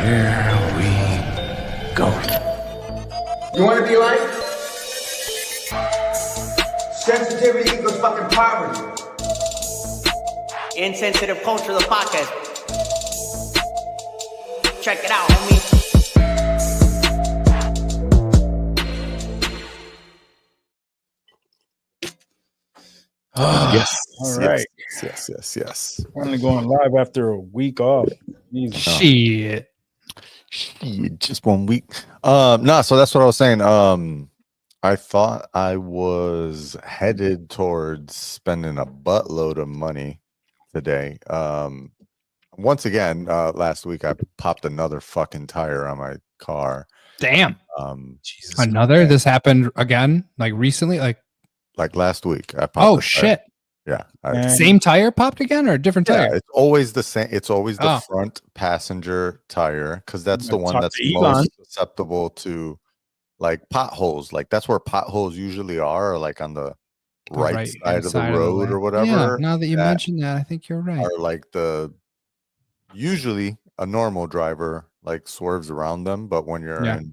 Here we go. You want to be like? Sensitivity equals fucking poverty. Insensitive Culture, the podcast. Check it out, homie. Yes. All right. Yes. Finally going live after a week off. Shit. Just 1 week. No, so that's what I was saying. I thought I was headed towards spending a buttload of money today. Once again, last week I popped another fucking tire on my car. Damn. Jesus. Another? This happened again? Like recently? Like last week. I popped oh a tire. shit. Yeah. Same tire popped again or a different tire? It's always the same. It's always the front passenger tire because that's the one that's most susceptible to like potholes. Like that's where potholes usually are, like on the right side of the road or whatever. Yeah, now that you mentioned that, I think you're right. Are like usually a normal driver like swerves around them, but when you're in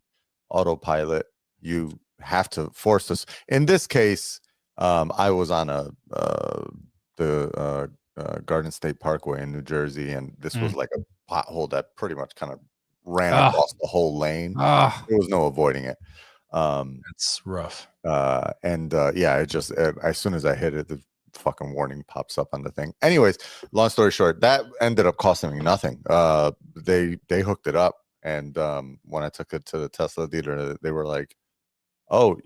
autopilot, you have to force this. In this case, I was on the Garden State Parkway in New Jersey, and this was like a pothole that pretty much kind of ran across the whole lane. There was no avoiding it. That's rough. It just as soon as I hit it, the fucking warning pops up on the thing. Anyways, long story short, that ended up costing me nothing. They hooked it up, and when I took it to the Tesla dealer, they were like, "Oh,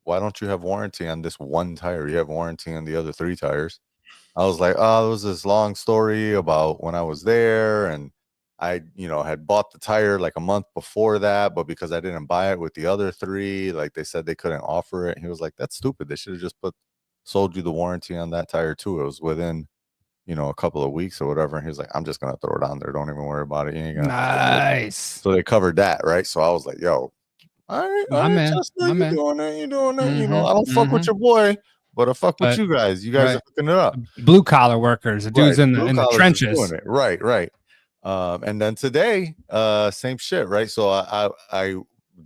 why don't you have warranty on this one tire? You have warranty on the other 3 tires." I was like, "Oh, it was this long story about when I was there, and I, had bought the tire like a month before that, but because I didn't buy it with the other 3, like they said they couldn't offer it." He was like, "That's stupid. They should have just sold you the warranty on that tire too. It was within, a couple of weeks or whatever." And he was like, "I'm just gonna throw it on there. Don't even worry about it." You ain't gonna nice. So they covered that, right? So I was like, "Yo, all right, you doing it. I don't fuck with your boy, but I fuck with you guys. You guys are hooking it up. Blue collar workers, the dudes in the trenches. Doing it. Right. And then today, same shit, right? So I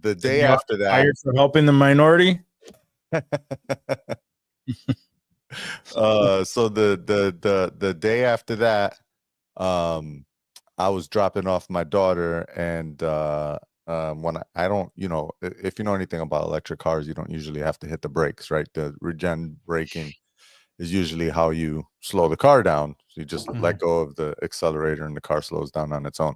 the day after that, hired for helping the minority. So the day after that, I was dropping off my daughter, and when I don't, if you know anything about electric cars, you don't usually have to hit the brakes, right? The regen braking is usually how you slow the car down. So you just let go of the accelerator and the car slows down on its own.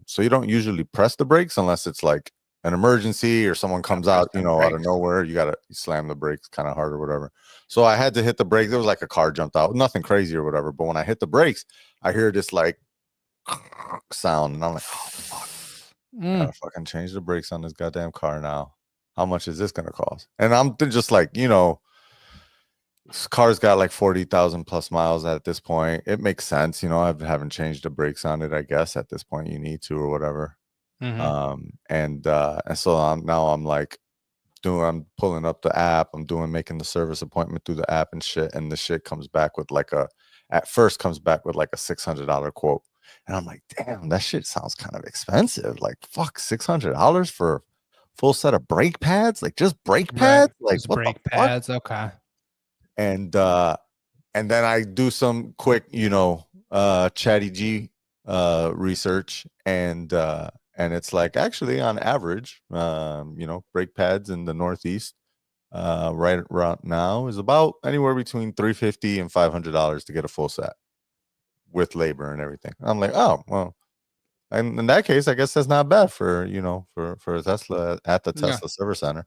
So you don't usually press the brakes unless it's like an emergency or someone comes out, out of nowhere. You slam the brakes kind of hard or whatever. So I had to hit the brakes. There was like a car jumped out, nothing crazy or whatever. But when I hit the brakes, I hear this like sound, and I'm like, "Oh fuck. Gotta fucking change the brakes on this goddamn car now. How much is this gonna cost?" And I'm just like, this car's got like 40,000 plus miles at this point. It makes sense, I haven't changed the brakes on it. I guess at this point you need to or whatever. And so I'm like I'm pulling up the app. I'm making the service appointment through the app and shit. And the shit comes back with at first comes back with like a $600 quote. And I'm like, damn, that shit sounds kind of expensive. Like, fuck, $600 for a full set of brake pads? Like, just brake pads? Like, what brake the pads? fuck? Okay. And then I do some quick, Chatty G research, and it's like actually on average, brake pads in the Northeast right around now is about anywhere between $350 and $500 to get a full set with labor and everything. I'm like, oh well, and in that case, I guess that's not bad for for a Tesla at the Tesla Service Center.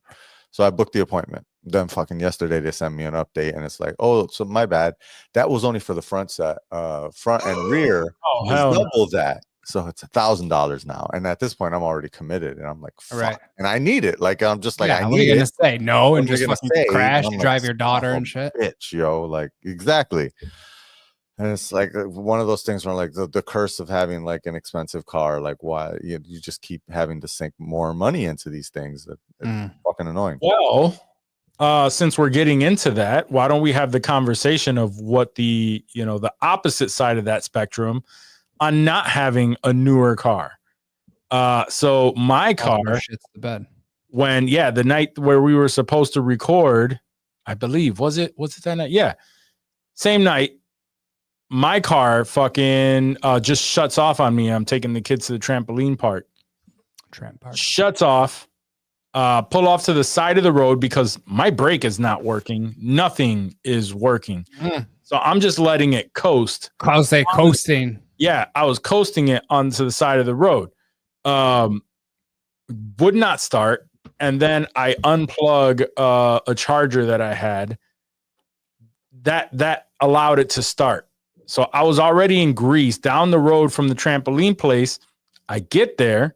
So I booked the appointment. Then fucking yesterday they sent me an update, and it's like, oh, so my bad. That was only for the front set. Front and rear is double that. So it's $1,000 now. And at this point, I'm already committed, and I'm like, fuck. And I need it. Like, I'm just like, I need it. What are you gonna say? No, and just fucking crash, drive like, your daughter and shit. Bitch, yo, like exactly. And it's like one of those things where like the curse of having like an expensive car, like why you just keep having to sink more money into these things. That it's fucking annoying. Well, since we're getting into that, why don't we have the conversation of what the opposite side of that spectrum on not having a newer car? So my car shits the bed. when the night where we were supposed to record, I believe was it that night? Yeah, same night. My car fucking just shuts off on me. I'm taking the kids to the trampoline park. Shuts off. Pull off to the side of the road because my brake is not working. Nothing is working. So I'm just letting it coast. How's they coasting? Yeah, I was coasting it onto the side of the road. Would not start. And then I unplug a charger that I had. That allowed it to start. So I was already in Greece down the road from the trampoline place. I get there.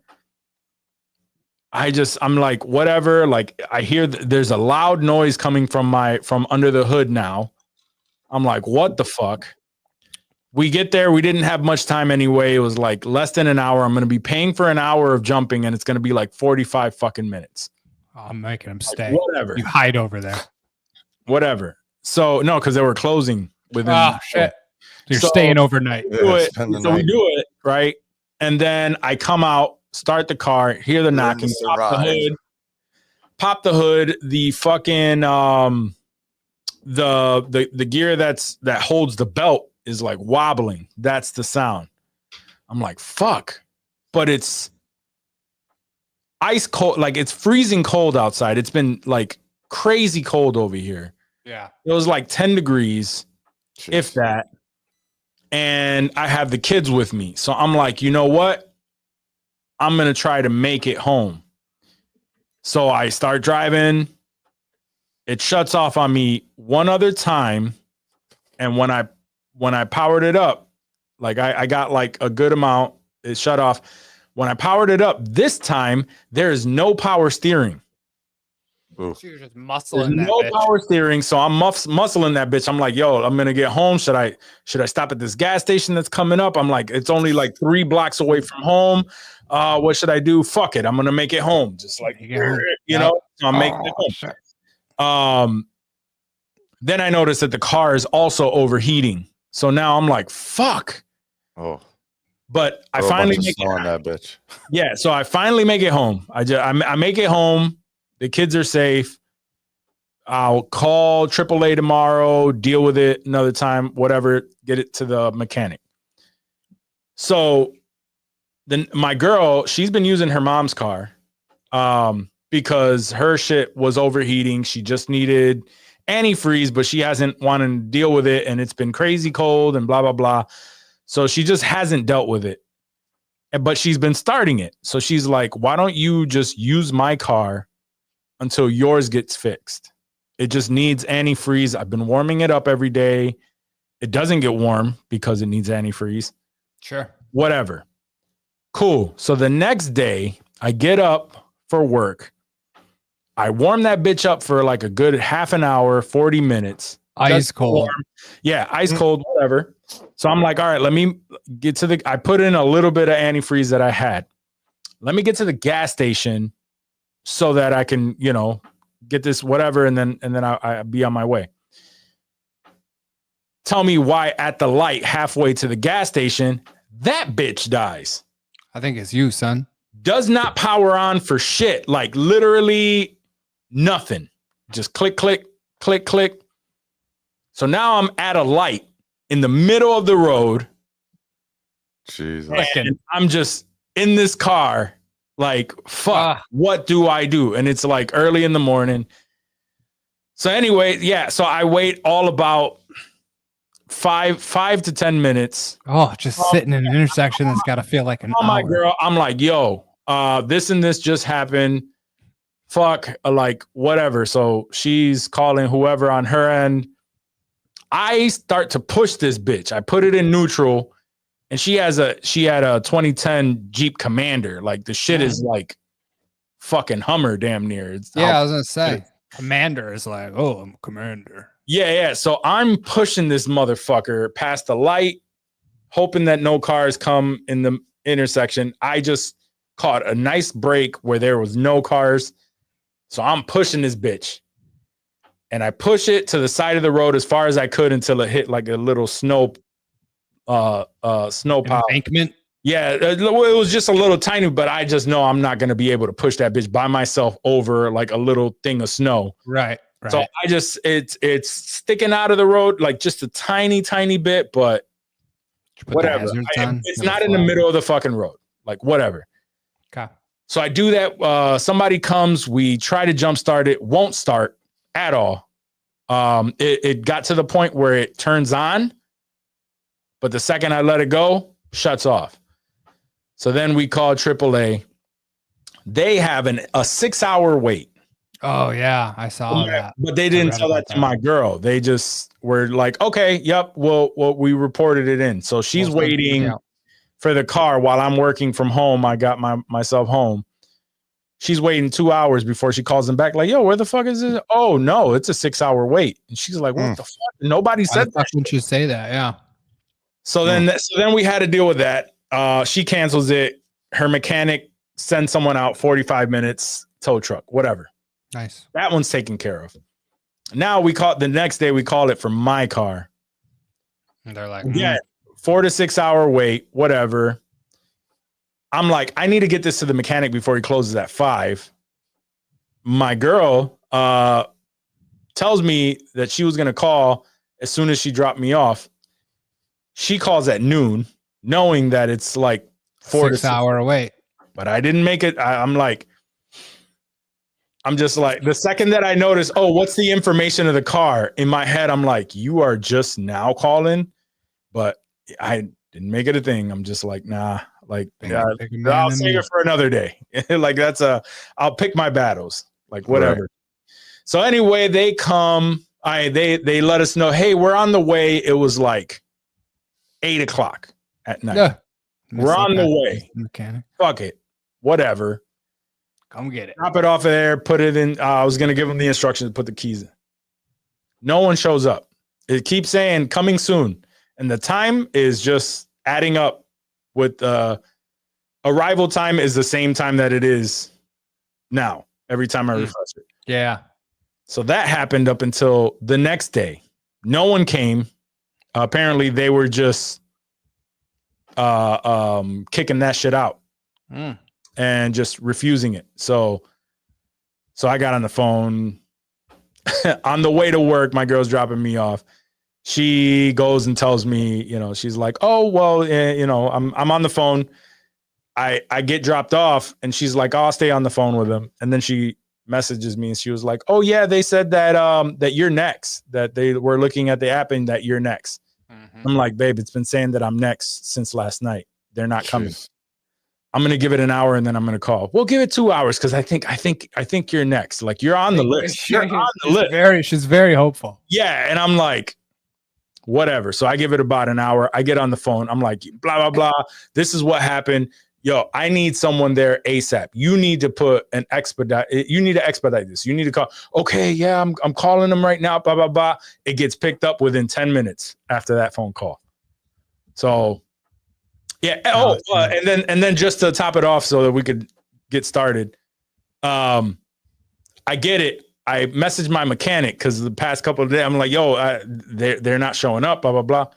I'm like, whatever. Like I hear there's a loud noise coming from under the hood now. I'm like, what the fuck? We get there. We didn't have much time anyway. It was like less than an hour. I'm going to be paying for an hour of jumping and it's going to be like 45 fucking minutes. Oh, I'm making them stay. Like, whatever. You hide over there. Whatever. So no, because they were closing within. Oh shit. You're staying overnight. We do it, right? And then I come out, start the car, hear the knocking, pop the hood, the fucking the gear that holds the belt is like wobbling. That's the sound. I'm like, fuck. But it's ice cold, like it's freezing cold outside. It's been like crazy cold over here. Yeah. It was like 10 degrees, Jeez. if that. And I have the kids with me. So I'm like, you know what? I'm going to try to make it home. So I start driving. It shuts off on me one other time. And when I powered it up, like I got like a good amount, it shut off. When I powered it up this time, there is no power steering. So you're just muscling There's no power steering, so I'm muscling that bitch. I'm like, yo, I'm gonna get home. Should I stop at this gas station that's coming up? I'm like, it's only like 3 blocks away from home. What should I do? Fuck it, I'm gonna make it home. Just like you know, so I'm making it home. Sure. Then I noticed that the car is also overheating. So now I'm like, fuck. Oh. But I finally make it on that bitch. Yeah, so I finally make it home. I make it home. The kids are safe. I'll call AAA tomorrow, deal with it another time, whatever, get it to the mechanic. So then my girl, she's been using her mom's car because her shit was overheating. She just needed antifreeze, but she hasn't wanted to deal with it. And it's been crazy cold and blah, blah, blah. So she just hasn't dealt with it. But she's been starting it. So she's like, why don't you just use my car until yours gets fixed? It just needs antifreeze. I've been warming it up every day. It doesn't get warm because it needs antifreeze. Sure. Whatever. Cool. So the next day, I get up for work. I warm that bitch up for like a good half an hour, 40 minutes. Ice cold. Warm. Yeah, ice cold, whatever. So I'm like, all right, let me get to I put in a little bit of antifreeze that I had. Let me get to the gas station so that I can, get this whatever, and then I be on my way. Tell me why at the light halfway to the gas station, that bitch dies. I think it's you, son. Does not power on for shit. Like literally nothing. Just click, click, click, click. So now I'm at a light in the middle of the road. Jesus. And I'm just in this car. Like, fuck, what do I do? And it's like early in the morning. So anyway, yeah. So I wait all about five to 10 minutes. Oh, just sitting in an intersection that's got to feel like an hour. My girl, I'm like, yo, this and this just happened. Fuck, like whatever. So she's calling whoever on her end. I start to push this bitch. I put it in neutral. And she had a 2010 Jeep Commander. Like the shit is like fucking Hummer damn near. I was gonna say Commander is like, oh, I'm Commander. Yeah. So I'm pushing this motherfucker past the light, hoping that no cars come in the intersection. I just caught a nice break where there was no cars. So I'm pushing this bitch. And I push it to the side of the road as far as I could until it hit like a little snow pile. Embankment. Yeah, it was just a little tiny, but I just know I'm not going to be able to push that bitch by myself over like a little thing of snow. Right. So I just it's sticking out of the road like just a tiny bit, but whatever. It's not in the middle of the fucking road. Like whatever. Okay. So I do that. Somebody comes, we try to jumpstart it, won't start at all. It got to the point where it turns on, but the second I let it go, shuts off. So then we call AAA. They have a 6-hour wait. Oh yeah, I saw that. But they didn't tell that to my girl. They just were like, okay, yep, well, we reported it in. So she's waiting for the car while I'm working from home. I got myself home. She's waiting 2 hours before she calls them back. Like, yo, where the fuck is it? Oh no, it's a 6-hour wait. And she's like, what the fuck? Nobody said that. Wouldn't you say that? Yeah. So then we had to deal with that. She cancels it. Her mechanic sends someone out 45 minutes, tow truck, whatever. Nice. That one's taken care of. Now the next day we call it for my car. And they're like, 4 to 6 hour wait, whatever. I'm like, I need to get this to the mechanic before he closes at 5. My girl tells me that she was going to call as soon as she dropped me off. She calls at noon, knowing that it's like 4 to 6 hour wait. But I didn't make it. I'm just like, the second that I notice, oh, what's the information of the car? In my head, I'm like, you are just now calling. But I didn't make it a thing. I'm just like, nah, like, I'll save it for another day. Like, I'll pick my battles, like, whatever. Right. So anyway, they come, they let us know, hey, we're on the way. It was like 8:00 at night. Yeah. We're on the way. Mechanic. Fuck it. Whatever. Come get it. Drop it off of there. Put it in. I was going to give them the instructions to put the keys in. No one shows up. It keeps saying coming soon. And the time is just adding up with arrival time is the same time that it is now. Every time I refresh it. Yeah. So that happened up until the next day. No one came. Apparently they were just kicking that shit out and just refusing it. So I got on the phone on the way to work. My girl's dropping me off. She goes and tells me, she's like, oh, well, I'm on the phone. I get dropped off and she's like, oh, I'll stay on the phone with him. And then she messages me and she was like, oh yeah, they said that that you're next, that they were looking at the app and that you're next. I'm like, babe, it's been saying that I'm next since last night. They're not coming. I'm going to give it an hour and then I'm going to call. We'll give it 2 hours because I think you're next. Like, you're on the list. You're on the list. She's very hopeful. Yeah. And I'm like, whatever. So I give it about an hour. I get on the phone. I'm like, blah, blah, blah. This is what happened. Yo, I need someone there ASAP. You need to put an expedite. You need to expedite this. You need to call. Okay, yeah, I'm calling them right now. Blah, blah, blah. It gets picked up within 10 minutes after that phone call. So, yeah. And then just to top it off so that we could get started. I get it. I messaged my mechanic because the past couple of days, I'm like, yo, they're not showing up, blah, blah, blah.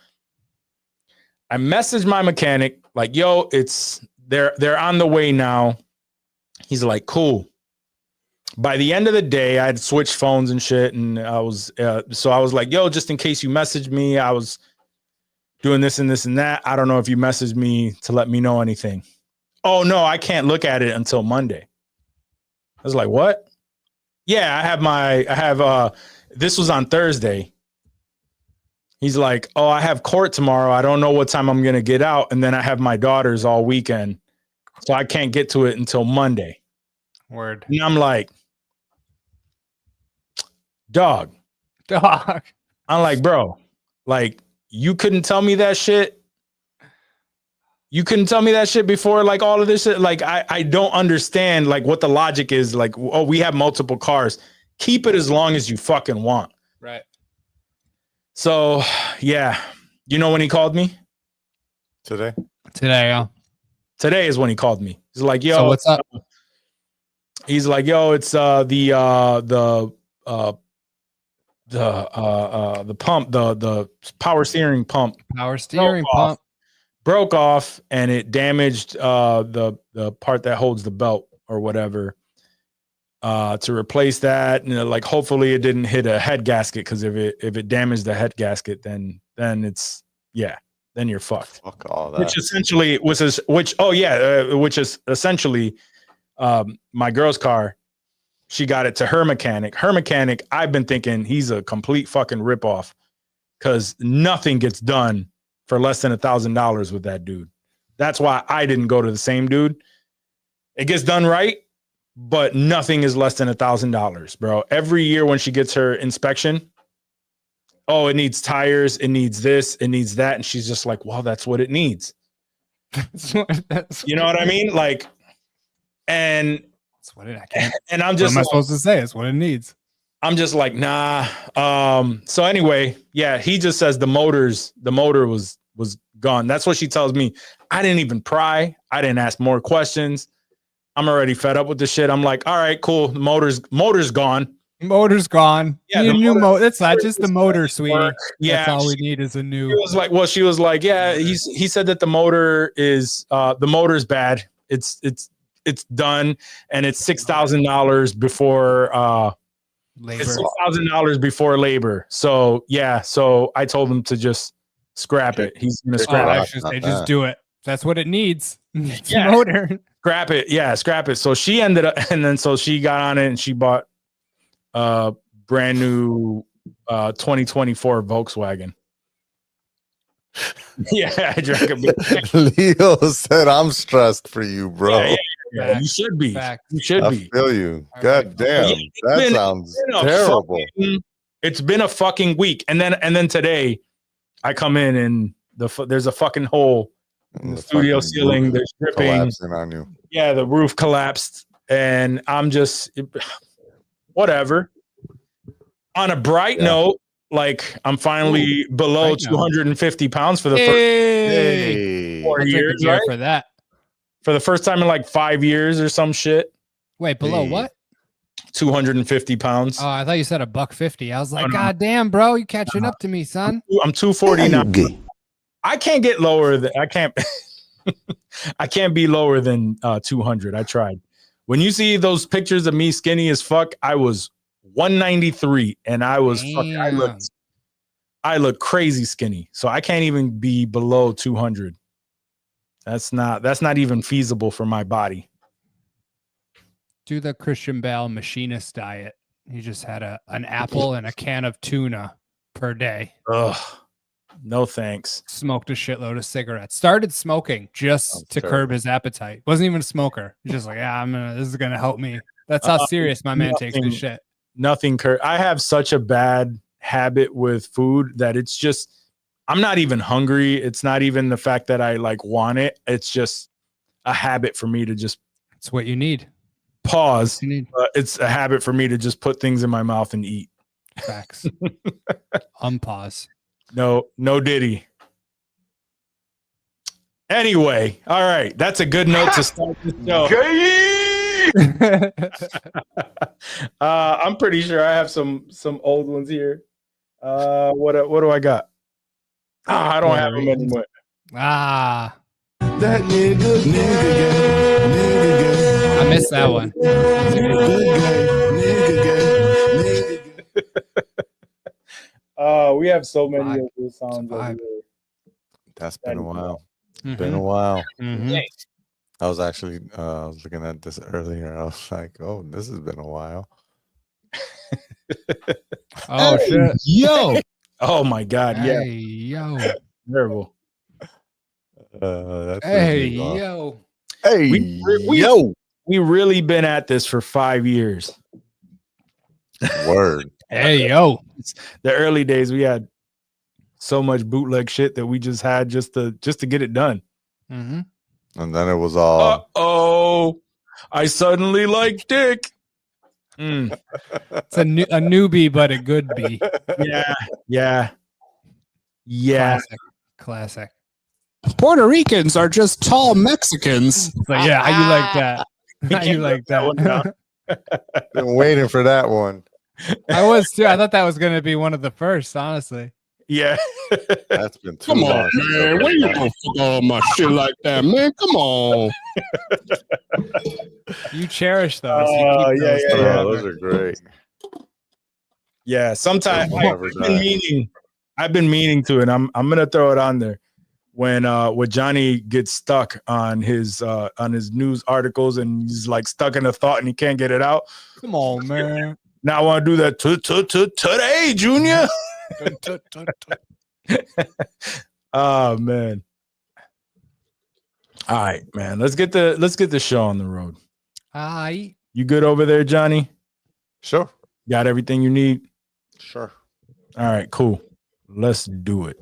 I messaged my mechanic like, yo, they're on the way now. He's like, cool. By the end of the day, I had switched phones and shit. And I was like, yo, just in case you messaged me, I was doing this and this and that. I don't know if you messaged me to let me know anything. Oh no, I can't look at it until Monday. I was like, what? Yeah, this was on Thursday. He's like, oh, I have court tomorrow. I don't know what time I'm going to get out. And then I have my daughters all weekend. So I can't get to it until Monday. Word. And I'm like, dog. I'm like, bro, like, you couldn't tell me that shit. You couldn't tell me that shit before, like, all of this shit. Like, I don't understand, like, what the logic is. Like, oh, we have multiple cars. Keep it as long as you fucking want. Right. So, yeah. You know when he called me? Today, yeah. Today is when he called me. He's like, yo. So what's up? He's like, yo, it's the pump, the power steering pump. Power steering pump. broke off and it damaged the part that holds the belt or whatever. To replace that, and like hopefully it didn't hit a head gasket, because if it damaged the head gasket, then it's then you're fucked. Fuck all that. Which essentially which is essentially my girl's car. She got it to her mechanic. Her mechanic, I've been thinking he's a complete fucking ripoff, because nothing gets done for less than $1,000 with that dude. That's why I didn't go to the same dude. It gets done right, but nothing is less than $1,000, bro. Every year when she gets her inspection, oh, it needs tires, it needs this, it needs that, and she's just like, well, that's what it needs. You know what I mean? Like, and that's what I can't. And I'm just, what am I supposed to say? It's what it needs. I'm just like, nah. So anyway, yeah, he just says the motor was gone. That's what she tells me. I didn't even pry. I didn't ask more questions. I'm already fed up with this shit. I'm like, all right, cool. The motor's gone. Motor's gone. Yeah, the new motor. That's not just the motor, sweetie. Yeah, that's all we need is a new. She was like, yeah. He said that the motor is the motor's bad. It's done, and it's $6,000 before labor. It's $6,000 before labor. So yeah. So I told him to just scrap it. He's gonna scrap it. They just do it. That's what it needs. It's a motor. Scrap it. Yeah, scrap it. So she ended up, and then so she got on it and she bought a brand new 2024 Volkswagen. Yeah, I drank a bit. Leo said, I'm stressed for you, bro. Yeah, you should be. You should be. I feel you. God damn. That sounds terrible. It's been a fucking week. And then today I come in and there's a fucking hole in the studio ceiling. There's dripping. Collapsing on you. Yeah, the roof collapsed. And I'm just whatever. On a bright note, like I'm finally below 250 pounds for the first 4 years, right? For that. For the first time in like 5 years or some shit. Wait, below what? 250 pounds. Oh, I thought you said $150. I was like, God damn, bro, you catching up to me, son. I'm 249. I can't get lower than I can't. I can't be lower than 200. I tried. When you see those pictures of me skinny as fuck, I was 193 and I was I look crazy skinny. So I can't even be below 200. That's not even feasible for my body. Do the Christian Bale machinist diet. He just had an apple and a can of tuna per day. Ugh. No thanks. Smoked a shitload of cigarettes. Started smoking just to curb his appetite. Wasn't even a smoker. He's just like, this is gonna help me. That's how serious my man takes this shit. Nothing. I have such a bad habit with food that it's just, I'm not even hungry. It's not even the fact that I like want it. It's just a habit for me to just. It's what you need. Pause. It's a habit for me to just put things in my mouth and eat. Facts. Unpause. No diddy. Anyway, all right. That's a good note to start the show. I'm pretty sure I have some old ones here. What do I got? I don't have them anymore. That nigga I missed that one. We have so many of those songs. That's been a while. Been a while. Mm-hmm. I was actually looking at this earlier. I was like, oh, this has been a while. Oh, shit. Yo. Oh, my God. Hey, yeah. Yo. Terrible. Hey, yo. Hey, yo. We really been at this for 5 years. Word. Hey, yo. The early days, we had so much bootleg shit that we just had just to get it done. Mm-hmm. And then it was all. I suddenly like dick. It's a newbie, but a good bee. Yeah. Classic. Puerto Ricans are just tall Mexicans. So yeah, how you like that? How you like that? Been waiting for that one. I was too. I thought that was going to be one of the first, honestly. Yeah. That's been too Come long. on, man. When you gonna fuck all my shit like that, man? Come on. You cherish those. You Oh, keep yeah, those yeah, yeah. forever. Those are great. Yeah, sometimes Those will never die. I've been meaning to, and I'm gonna throw it on there when Johnny gets stuck on his news articles and he's like stuck in a thought and he can't get it out. Come on, man. Now I want to do that today, Junior. Oh man. All right, man. Let's get the show on the road. Hi. You good over there, Johnny? Sure. Got everything you need? Sure. All right, cool. Let's do it.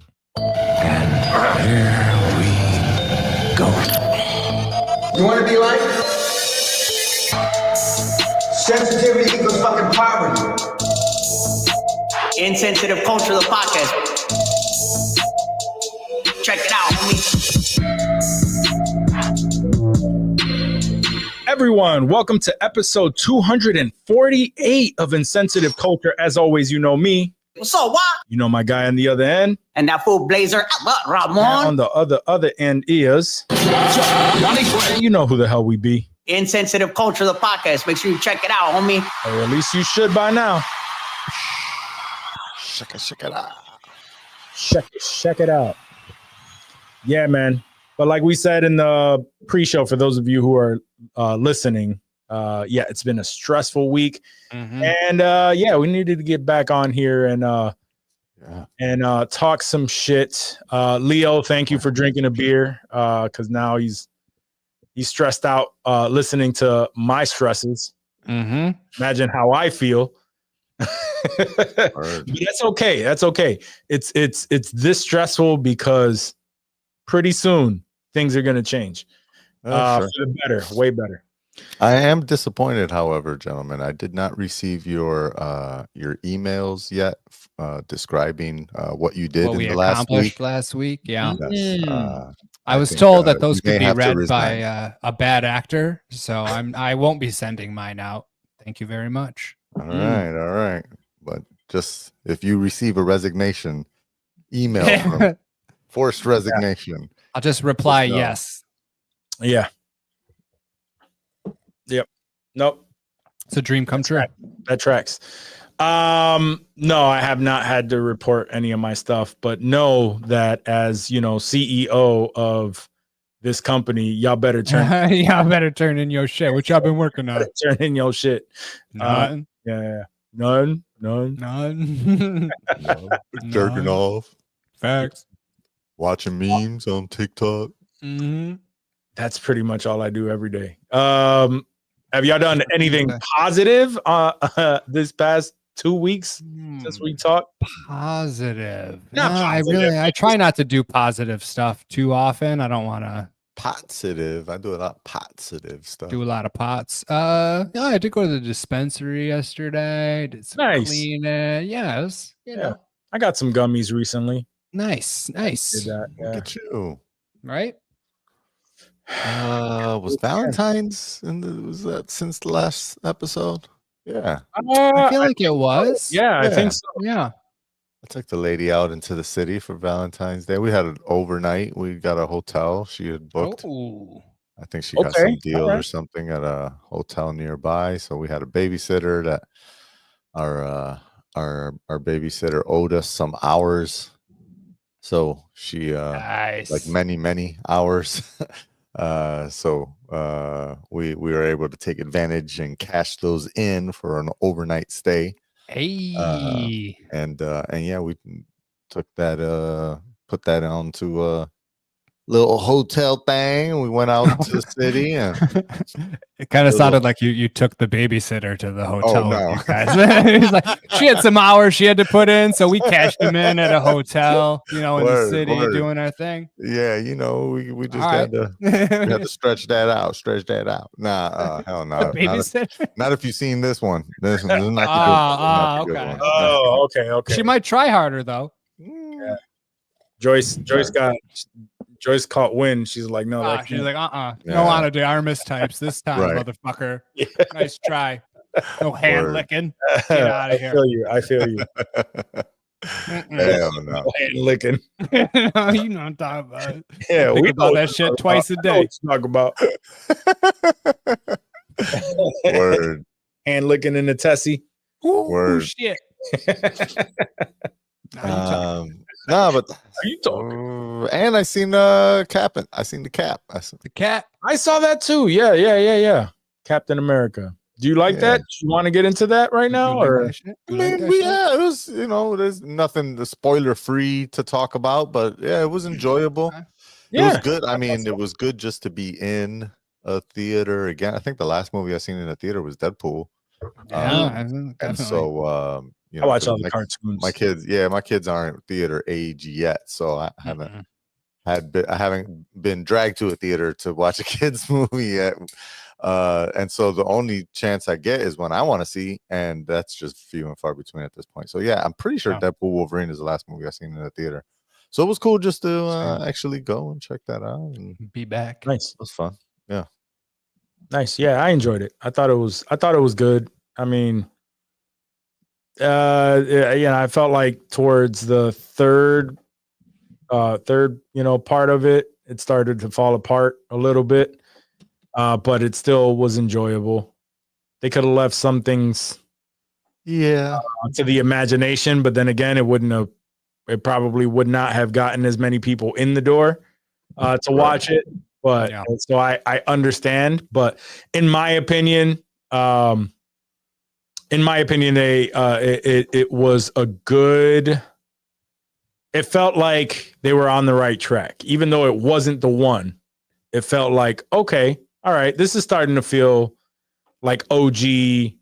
You want to be like? Sensitivity equals fucking poverty. Insensitive culture, the podcast. Check it out, homie. Everyone, welcome to episode 248 of Insensitive Culture. As always, you know me. So what? You know my guy on the other end. And that fool Blazer, And on Ramon. the other end is, you know who the hell we be. Insensitive culture, the podcast. Make sure you check it out, homie. Or at least you should by now. Check it out. Check it out. Yeah, man. But like we said in the pre-show, for those of you who are listening, yeah, it's been a stressful week. And yeah, we needed to get back on here and talk some shit. Leo, thank you for drinking a beer, because now he's stressed out listening to my stresses. Imagine how I feel. But that's okay. That's okay. It's this stressful because pretty soon things are going to change Sure. for the better, way better. I am disappointed, however, gentlemen. I did not receive your emails yet describing what you did What in we the last accomplished week. last week. Yeah. Yes, I was think, told that you those may could be have to read resign. by a bad actor, so I won't be sending mine out. Thank you very much. All right. But just if you receive a resignation email, from forced resignation, I'll just reply No. yes. Yeah. Yep. Nope. It's a dream come true. That tracks. No, I have not had to report any of my stuff, but know that as you know, CEO of this company, y'all better turn Yeah, I better turn in your shit, which I've been working on. turn in your shit. None. Yeah. None. None. jerking No. off, Facts. watching memes on TikTok. That's pretty much all I do every day. Have y'all done anything positive this past 2 weeks since we talked? Positive. Not No, positive. I try not to do positive stuff too often. I don't want to Positive. I do a lot of positive stuff. do a lot of pots. Yeah, I did go to the dispensary yesterday. Did some Nice. cleaning. Yeah, it was, you Yeah. know, I got some gummies recently. nice. Did Nice. that. Look Yeah. at you. Right? Was Valentine's was that since the last episode? Yeah. I feel like it was. Yeah, I Yeah. think so. Yeah. I took the lady out into the city for Valentine's Day. We had an overnight. We got a hotel she had booked. Oh. I think she got Okay, some deal or alright. something at a hotel nearby. So we had a babysitter that our babysitter owed us some hours. So she Nice. like many hours. So we were able to take advantage and cash those in for an overnight stay. Hey. And yeah, we took that put that onto a little hotel thing. We went out to the city and It kind of Little- sounded like you took the babysitter to the hotel with no. you guys. He's like, she had some hours she had to put in, so we cashed them in at a hotel, in the Word, city word. doing our thing. yeah, we just All had right. to stretch that out. Nah, hell no. The Not, babysitter. not if you've seen this one. This is not the good one. Ah, Not the good okay. one. Oh, okay. She might try harder though. Mm, Joyce caught wind. She's like, no, that She's can't. like, Yeah. no Ana de Armas types this time, Right. motherfucker. Yeah. Nice try. No hand Word. licking. Get out I of here. feel you. Hell no. Hand licking. No, you know what I'm talking about. Yeah, Think we about know that what shit you're twice a talking about. I know day. what you talk about. Word. Hand licking in the tessie. Ooh, Word. shit. No, but Are you talking? and I seen Cap. I seen the Cap. The cat. I saw that too. Yeah. Captain America. Do you like Yeah. that? You want to get into that right now, You like or that shit? I You like mean, that shit? yeah, it was, there's nothing spoiler free to talk about, but yeah, it was enjoyable. Okay. It was Yeah. good. I mean, it was good just to be in a theater again. I think the last movie I seen in a theater was Deadpool. Yeah, And definitely. so, I watch 'cause all the cartoons. my kids aren't theater age yet, so I haven't Mm-mm. I haven't been dragged to a theater to watch a kids movie yet. And so the only chance I get is when I want to see, and that's just few and far between at this point. So yeah, I'm pretty sure Yeah. Deadpool Wolverine is the last movie I've seen in the theater. So it was cool just to actually go and check that out, and it Be back. Nice. was fun. Yeah. Nice. Yeah, I enjoyed it. I thought it was good. I mean, I felt like towards the third, part of it, it started to fall apart a little bit. But it still was enjoyable. They could have left some things Yeah. to the imagination, but then again, it probably would not have gotten as many people in the door to watch it. But Yeah. so I understand. But in my opinion, it was a good. It felt like they were on the right track, even though it wasn't the one. It felt like, okay, all right, this is starting to feel like OG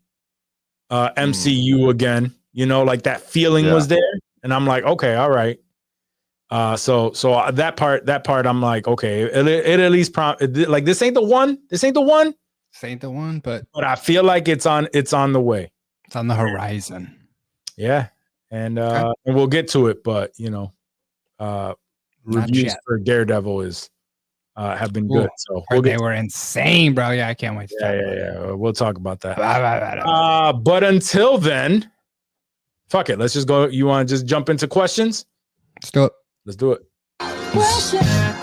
MCU again. Like that feeling was there, and I'm like, okay, all right. So that part, I'm like, okay, it at least like this ain't the one. This ain't the one. This ain't the one, but I feel like it's on the way. it's on the horizon. Yeah, and we'll get to it, but reviews yet. for Daredevil have been Ooh, good. So they were insane, bro. Yeah, I can't wait. Yeah. We'll talk about that. Blah. But until then, fuck it. Let's just go. You want to just jump into questions? Let's do it. Let's do it. Question.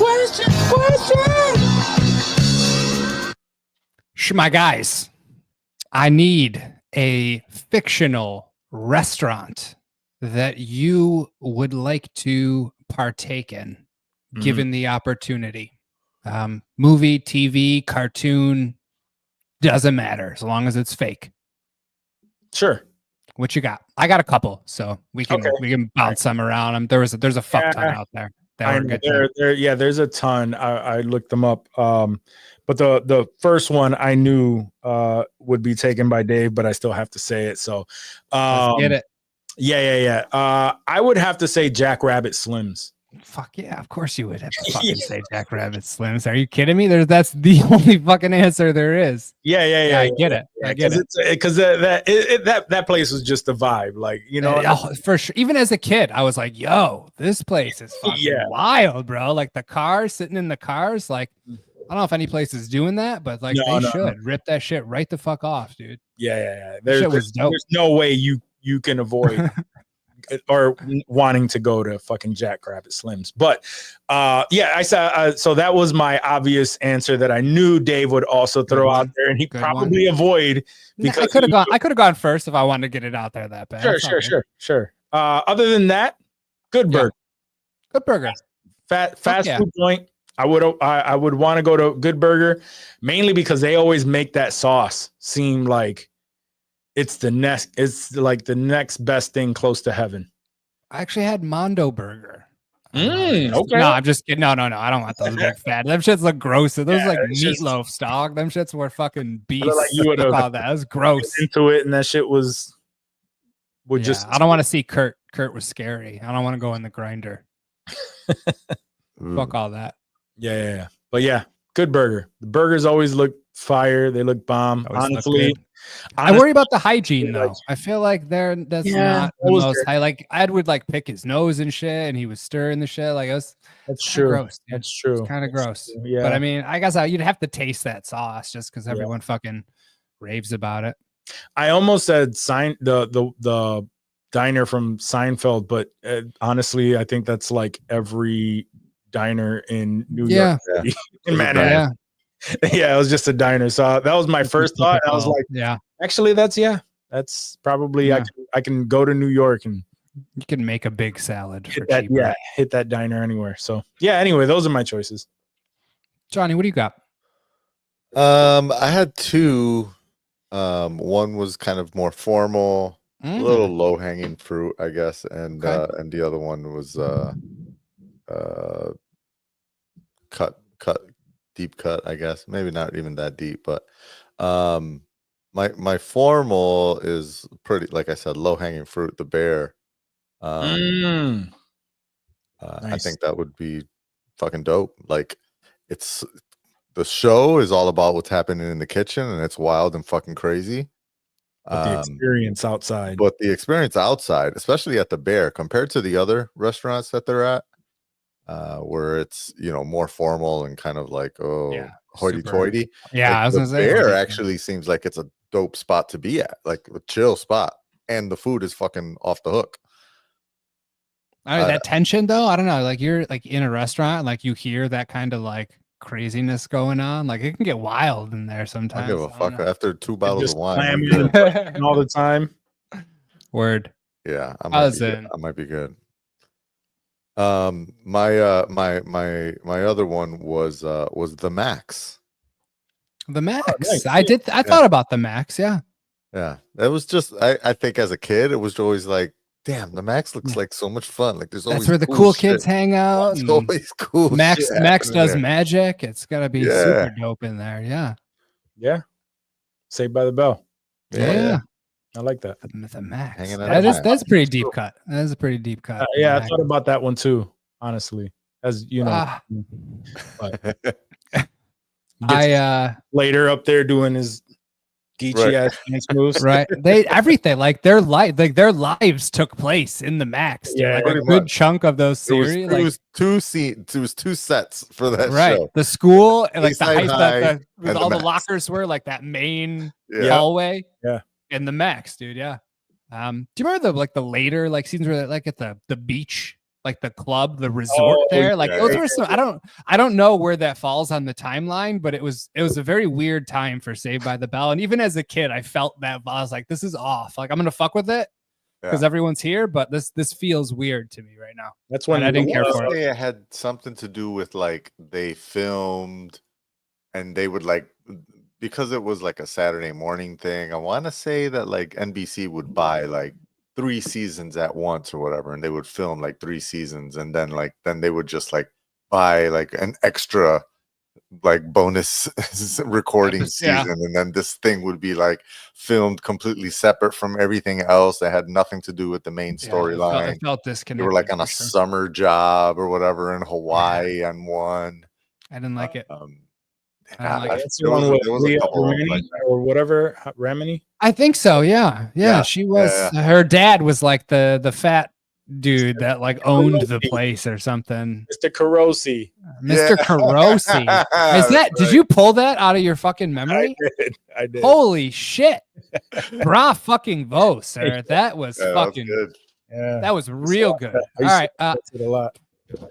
My guys, I need a fictional restaurant that you would like to partake in, given the opportunity. Movie, TV, cartoon, doesn't matter as long as it's fake. Sure. What you got? I got a couple, so we can bounce some around. There's a fuck ton out there. There's a ton. I looked them up. But the first one I knew would be taken by Dave, but I still have to say it. So let's get it. Yeah. I would have to say Jack Rabbit Slims. Fuck yeah, of course you would have to fucking say Jack Rabbit Slims. Are you kidding me? That's the only fucking answer there is. Yeah. I get it. I get it. Because that place was just a vibe, like for sure. Even as a kid, I was like, "Yo, this place is fucking wild, bro!" Like the cars, sitting in the cars. Like I don't know if any place is doing that, but like they should rip that shit right the fuck off, dude. Yeah. There's no way you can avoid. Or wanting to go to fucking Jack Rabbit Slims. But I saw so that was my obvious answer that I knew Dave would also throw out there, and he probably avoid because I could have gone first if I wanted to get it out there that bad. Sure. Other than that, Good Burger. Good Burger. Fast food joint. I would want to go to Good Burger mainly because they always make that sauce seem like it's like the next best thing close to heaven. I actually had Mondo Burger. Okay. No, I'm just kidding. No. I don't want those big fat. Them shits look gross. Those like meatloaf stock. Them shits were fucking beasts. Like you would have that was gross. Into it, and that shit would just. I don't want to see Kurt. Kurt was scary. I don't want to go in the grinder. Fuck all that. Yeah. But yeah, Good Burger. The burgers always look fire. They look bomb. Honestly, I worry about the hygiene though. I feel like that's not the most high. Like Ed would like pick his nose and shit, and he was stirring the shit. Like that's true. Gross, that's true. It's kind of gross. True. Yeah. But I mean, I guess you'd have to taste that sauce just because everyone fucking raves about it. I almost said the diner from Seinfeld, but honestly, I think that's like every diner in New York City, in Manhattan. Yeah, it was just a diner. So that was my first thought. I was like, yeah, actually, that's probably I can go to New York and you can make a big salad for hit that, cheaper. hit that diner anywhere. So yeah, anyway, those are my choices. Johnny, what do you got? I had two. One was kind of more formal, a little low hanging fruit, I guess, and the other one was deep cut, I guess. Maybe not even that deep, but my formal is pretty, like I said, low hanging fruit, the bear. Nice. I think that would be fucking dope. Like, it's the show is all about what's happening in the kitchen, and it's wild and fucking crazy. But the experience outside. But the experience outside, especially at the Bear, compared to the other restaurants that they're at, where it's, you know, more formal and kind of like, hoity-toity. Yeah, like, I was the gonna say Bear actually seems like it's a dope spot to be at, like a chill spot, and the food is fucking off the hook. That tension though, I don't know. Like you're like in a restaurant, like you hear that kind of like craziness going on. Like it can get wild in there sometimes. I don't give a fuck after 2 bottles just of wine. all the time. Word. Yeah, I might be good. My other one was the Max. The Max. Oh, nice. I thought about the Max. Yeah. Yeah, that was just I think as a kid it was always like, damn, the Max looks like so much fun. Like there's always that's where the cool kids shit. hang out. It's always cool. Max does there. magic. It's gotta be super dope in there. Yeah. Yeah. Saved by the Bell. Yeah. I like that. The Max. Hanging out That's a pretty deep cut. That is a pretty deep cut. Yeah, I thought about that one too, honestly. As you know, but later up there doing his geeky ass dance moves. Right. Everything like their lives took place in the Max. Dude. Yeah, like a good chunk of those series. It was two sets for that right. show. The school and like East the Side height High all the Max. lockers were like that main Yeah. hallway. Yeah. And the Max, dude. Yeah. Do you remember the later seasons where like at the beach, like the club, the resort there? Like those were some I don't know where that falls on the timeline, but it was a very weird time for Saved by the Bell. And even as a kid, I felt that I was like, this is off. Like I'm gonna fuck with it because everyone's here, but this feels weird to me right now. That's when I didn't care for it. It had something to do with like they filmed and they would like, because it was like a Saturday morning thing, I want to say that like NBC would buy like 3 seasons at once or whatever, and they would film like 3 seasons, and then they would just like buy like an extra like bonus recording season, and then this thing would be like filmed completely separate from everything else that had nothing to do with the main storyline. I felt disconnected. They were like on a summer job or whatever in Hawaii on one. I didn't like it. That's the one with Leah Remini or whatever, Remini. I think so. Yeah. She was. Her dad was like the fat dude that like owned the place or something. Mr. Carosi. Mr. Carosi. Is that? Did you pull that out of your fucking memory? I did. Holy shit! Bra fucking vo, sir. That was fucking. Good. Yeah. That was real good. All right. That's it a lot.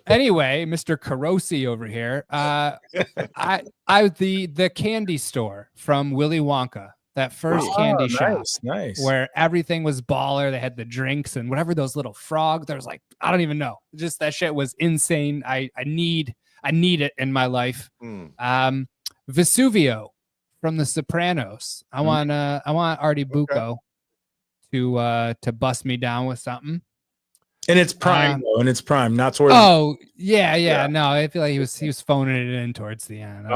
Anyway, Mr. Carosi over here. The candy store from Willy Wonka, that first candy shop, nice, where everything was baller. They had the drinks and whatever those little frogs. There was like, I don't even know. Just that shit was insane. I need it in my life. Vesuvio from The Sopranos. I want Artie Bucco to bust me down with something. And it's prime though, and it's prime. Not sort of. Oh yeah. No, I feel like he was phoning it in towards the end.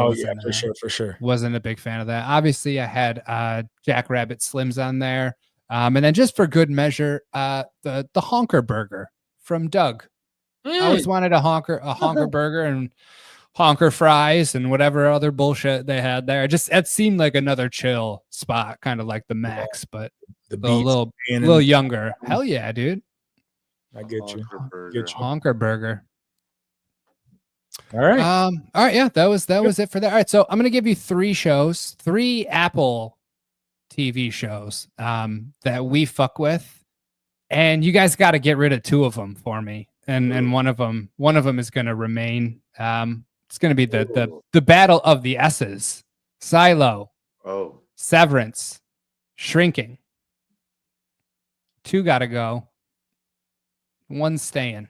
For sure. Wasn't a big fan of that. Obviously, I had Jackrabbit Slims on there, and then just for good measure, the Honker Burger from Doug. I always wanted a honker burger and honker fries and whatever other bullshit they had there. It seemed like another chill spot, kind of like the Max, but a little younger. Hell yeah, dude. I get you. Honker Burger. All right. All right. Yeah, that was it for that. All right. So I'm gonna give you 3 Apple TV shows that we fuck with. And you guys got to get rid of 2 of them for me. And one of them is going to remain. It's going to be the battle of the S's. Silo, Oh. Severance, Shrinking. 2 got to go. 1's staying.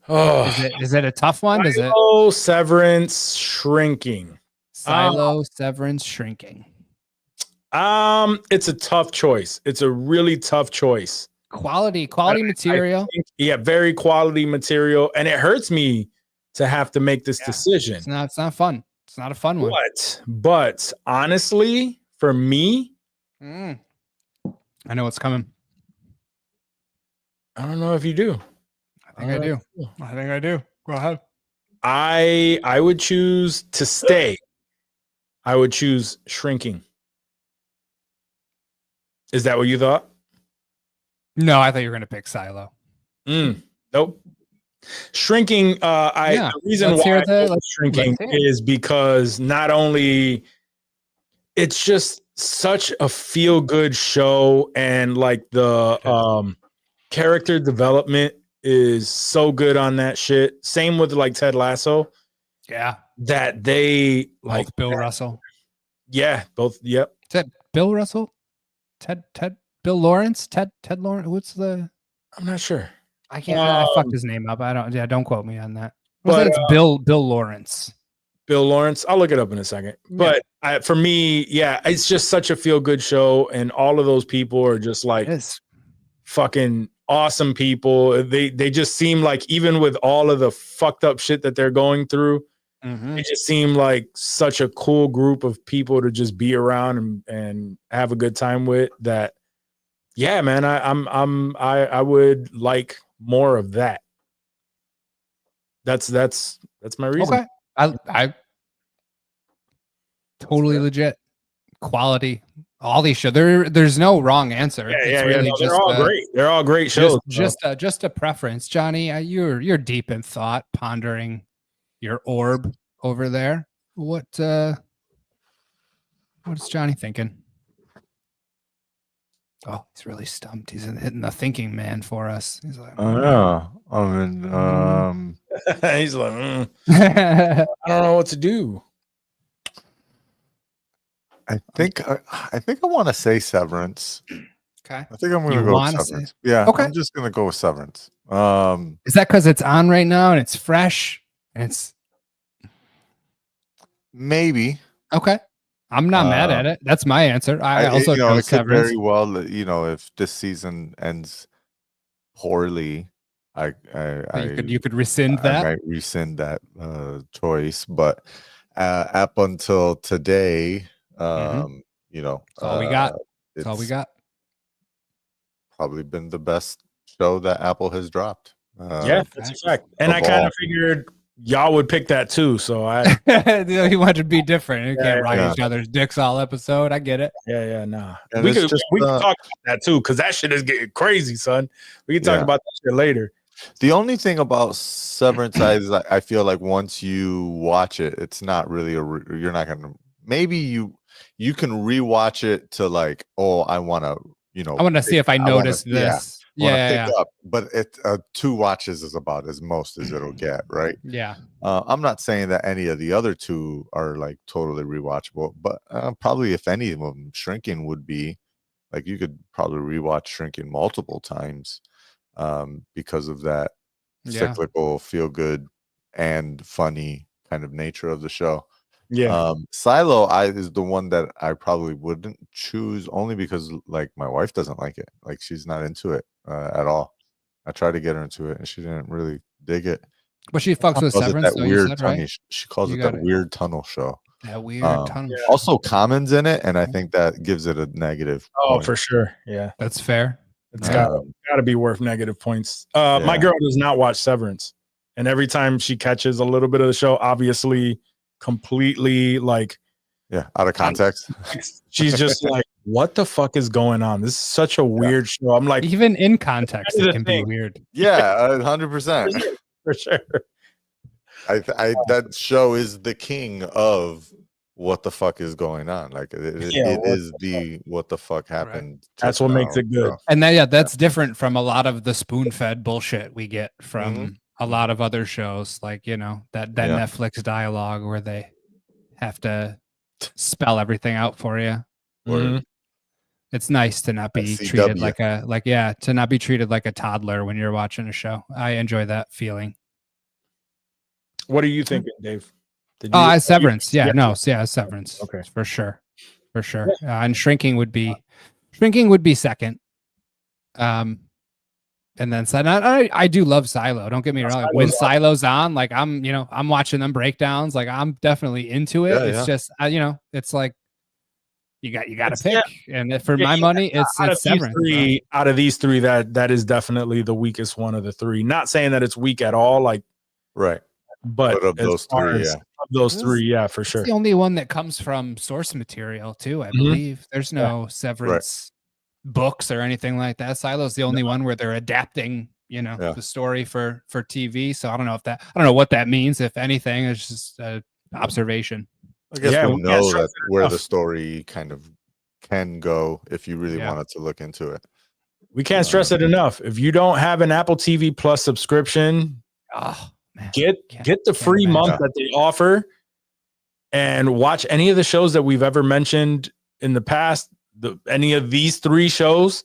Oh, Is it a tough one? Is it Silo, Severance, Shrinking? Silo, Severance, Shrinking? It's a tough choice. It's a really tough choice. Quality material. Yeah, very quality material, and it hurts me to have to make this decision. It's not fun. It's not a fun one. But honestly, for me, I know what's coming. I don't know if you do. I think I do. Go ahead. I would choose to stay. I would choose Shrinking. Is that what you thought? No, I thought you were going to pick Silo. Nope. Shrinking. The reason why I chose Shrinking is because not only it's just such a feel good show, and like the character development is so good on that shit. Same with like Ted Lasso. Yeah, that they like both Bill Russell. Yeah, both. Yep. Ted Bill Russell. Bill Lawrence, Ted Lawrence. What's the? I'm not sure. I can't. I fucked his name up. I don't. Yeah, don't quote me on that. But it's Bill Lawrence. Bill Lawrence. I'll look it up in a second. Yeah. But for me, yeah, it's just such a feel good show, and all of those people are just like fucking awesome people. They just seem like, even with all of the fucked up shit that they're going through, it just seemed like such a cool group of people to just be around and have a good time with. That, yeah, man, I would like more of that. That's my reason. Okay, I totally legit quality. All these shows, there's no wrong answer. They're all great. They're all great shows. Just a preference, Johnny. You're deep in thought, pondering your orb over there. What's Johnny thinking? Oh, he's really stumped. He's hitting the thinking man for us. He's like, yeah. I mean, he's like, I don't know what to do. I think I want to say Severance. Okay. I think I'm going to go with Severance. Yeah. Okay. I'm just going to go with Severance. Is that because it's on right now and it's fresh? And it's maybe. Okay. I'm not mad at it. That's my answer. I also chose it could Severance. very well, if this season ends poorly, you could rescind that. I might rescind that choice, but up until today, That's all we got. That's all we got. Probably been the best show that Apple has dropped. Yeah, that's a fact. And I kind of figured y'all would pick that too. So he wanted to be different. You can't ride each other's dicks all episode. I get it. Yeah, nah. We could talk about that too, because that shit is getting crazy, son. We can talk about that shit later. The only thing about Severance is I feel like once you watch it, it's not really you're not gonna. Maybe you can rewatch it to like, oh, I want to, I want to see if I noticed this. Pick up, but it 2 watches is about as most as it'll get, right? Yeah. I'm not saying that any of the other 2 are like totally rewatchable, but probably if any of them, Shrinking would be like, you could probably rewatch Shrinking multiple times because of that cyclical, feel good and funny kind of nature of the show. Yeah. Silo is the one that I probably wouldn't choose, only because like my wife doesn't like it. Like, she's not into it at all. I tried to get her into it and she didn't really dig it. But she fucks with Severance. That weird tunnel. She calls it that weird tunnel show. That weird tunnel. Yeah. Also, Common's in it, and I think that gives it a negative. Oh, point. For sure. Yeah, that's fair. It's got to be worth negative points. My girl does not watch Severance, and every time she catches a little bit of the show, obviously completely like out of context, she's just like, what the fuck is going on? This is such a weird show. I'm like, even in context it can be weird. 100% for sure. I that show is the king of what the fuck is going on. Like Yeah, it is the what the fuck happened. That's just what makes now, it good. so. And then, that's different from a lot of the spoon-fed bullshit we get from a lot of other shows, like that Yeah. Netflix dialogue where they have to spell everything out for you. Mhm. It's nice to not be CW. treated to not be treated like a toddler when you're watching a show. I enjoy that feeling. What are you thinking, Dave? Severance. Severance. Okay. For sure. And shrinking would be second. And then I do love Silo. Don't get me wrong. When Silo's on, like I'm watching them breakdowns. Like I'm definitely into it. It's just it's like you got to pick. And for my money, it's Severance. Out of these three, that is definitely the weakest one of the three. Not saying that it's weak at all, like Right. but of those three, for sure. It's the only one that comes from source material too, I believe. There's no Severance books or anything like that. Silo's the only one where they're adapting, the story for TV. So I don't know what that means. If anything, it's just an observation. I guess we know that where the story kind of can go if you really wanted to look into it. We can't stress it enough. If you don't have an Apple TV Plus subscription, get the free month that they offer and watch any of the shows that we've ever mentioned in the past. Any of these three shows,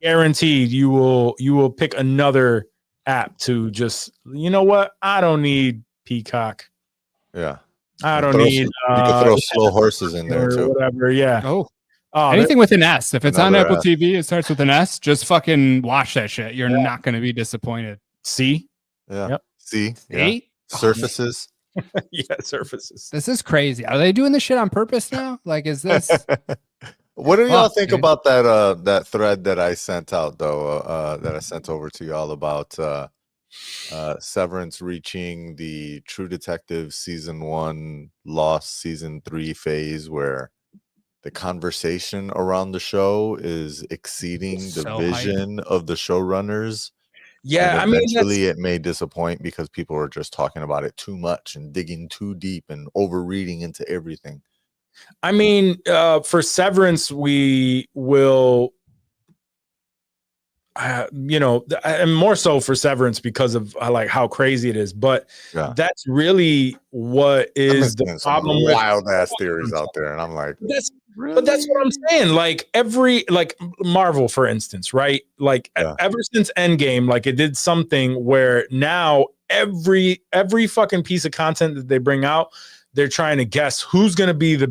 guaranteed you will pick another app to just, what? I don't need Peacock. Yeah. I don't need. You can throw Slow Horses in there too. Whatever. Yeah. Oh, anything with an S. If it's on Apple TV, it starts with an S. Just fucking watch that shit. You're not going to be disappointed. See? Yeah. Yep. See? Yeah. Surfaces. Surfaces. This is crazy. Are they doing this shit on purpose now? Like, is this? What do y'all think about that thread that I sent out though? That I sent over to y'all about Severance reaching the True Detective season 1, Lost season 3 phase, where the conversation around the show is exceeding the vision of the showrunners. Yeah, and eventually it may disappoint because people are just talking about it too much and digging too deep and overreading into everything. I mean, for Severance, we will, and more so for Severance because of like how crazy it is. But that's really what is the problem. Wild ass theories out there, and I'm like, but that's what I'm saying. Like like Marvel, for instance, right? Like ever since Endgame, like it did something where now every fucking piece of content that they bring out, they're trying to guess who's going to be the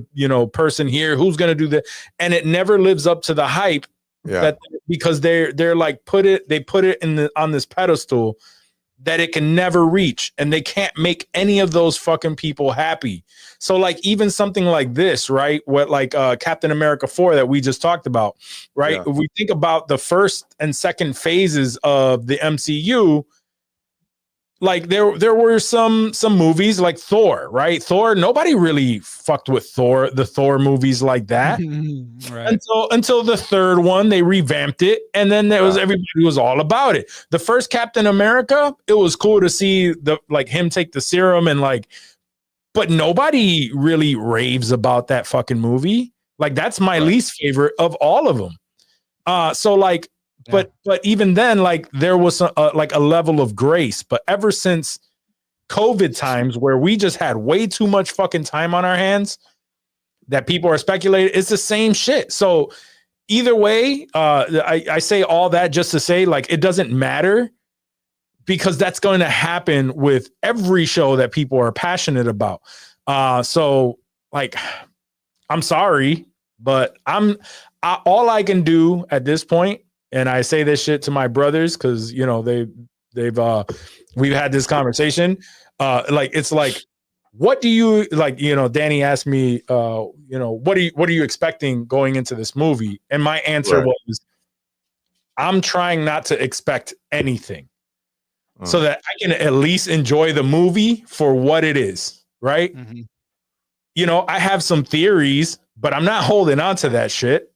person here, who's going to do that, and it never lives up to the hype. That because they're like they put it on this pedestal that it can never reach, and they can't make any of those fucking people happy. So like even something like this, right? What like Captain America 4 that we just talked about, right? If we think about the first and second phases of the MCU, like there were some movies like Thor, right? Thor, nobody really fucked with the Thor movies like that. Right. Until the third one, they revamped it, and then everybody was all about it. The first Captain America, it was cool to see him take the serum and but nobody really raves about that fucking movie. Like that's my least favorite of all of them. But even then, like there was a level of grace. But ever since COVID times, where we just had way too much fucking time on our hands, that people are speculating, it's the same shit. So either way, I say all that just to say, like, it doesn't matter, because that's going to happen with every show that people are passionate about. So like, I'm sorry, but all I can do at this point. And I say this shit to my brothers because we've had this conversation. It's like, what do you like? Danny asked me, what are you expecting going into this movie? And my answer was, I'm trying not to expect anything, so that I can at least enjoy the movie for what it is. Right? Mm-hmm. I have some theories, but I'm not holding on to that shit.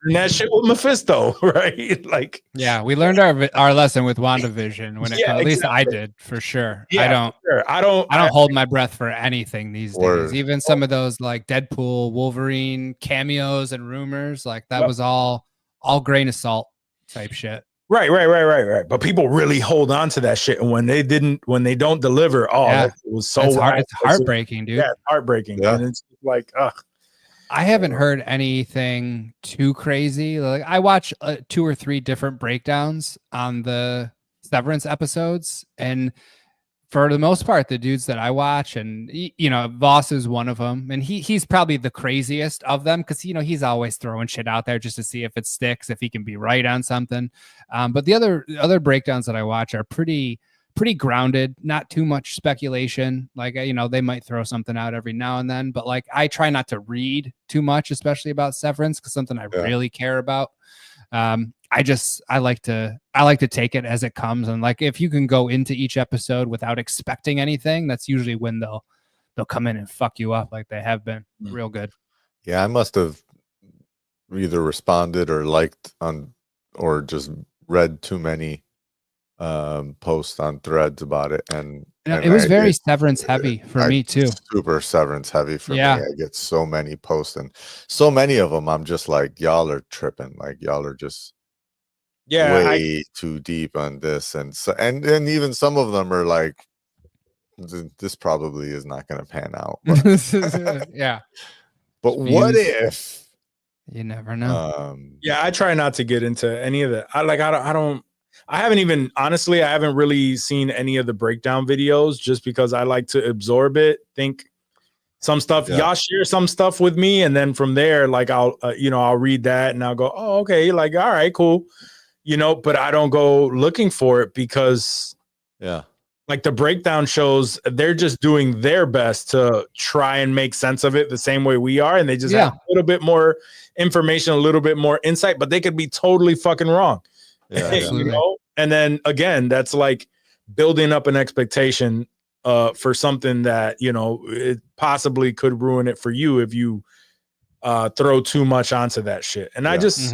And that shit with Mephisto, right? Like, Yeah, we learned our lesson with WandaVision when it Yeah, at least I exactly. did for sure. yeah, I don't for sure. I don't. I don't hold my breath for anything these Word. days. Even some of those like Deadpool, Wolverine cameos and rumors, like that Yep. was all grain of salt type shit. Right. But people really hold on to that shit, and when they don't deliver, Yeah. that shit was so It's wild. it's heartbreaking, dude. Yeah, it's heartbreaking, Yeah. and it's like, ugh. I haven't heard anything too crazy. Like I watch 2 or 3 different breakdowns on the Severance episodes, and for the most part, the dudes that I watch, and Voss is one of them, and he's probably the craziest of them because he's always throwing shit out there just to see if it sticks, if he can be right on something. But the other breakdowns that I watch are pretty grounded, not too much speculation. Like they might throw something out every now and then, but like I try not to read too much, especially about Severance, because something I really care about. I like to take it as it comes, and like if you can go into each episode without expecting anything, that's usually when they'll come in and fuck you up like they have been real good. Yeah, I must have either responded or liked on or just read too many posts on threads about it, and it was very Severance heavy for me too. Super Severance heavy for Yeah. me. I get so many posts, and so many of them I'm just like, y'all are tripping, like y'all are just way too deep on this, and so and even some of them are like, this probably is not going to pan out, but yeah, but what if you never know. Yeah, I try not to get into any of that. I haven't really seen any of the breakdown videos just because I like to absorb it, think some stuff. Y'all share some stuff with me, and then from there, like I'll read that and I'll go, oh, okay, like all right, cool, but I don't go looking for it because like the breakdown shows, they're just doing their best to try and make sense of it the same way we are, and they just have a little bit more information, a little bit more insight, but they could be totally fucking wrong. And then again, that's like building up an expectation for something that it possibly could ruin it for you if you throw too much onto that shit. And I just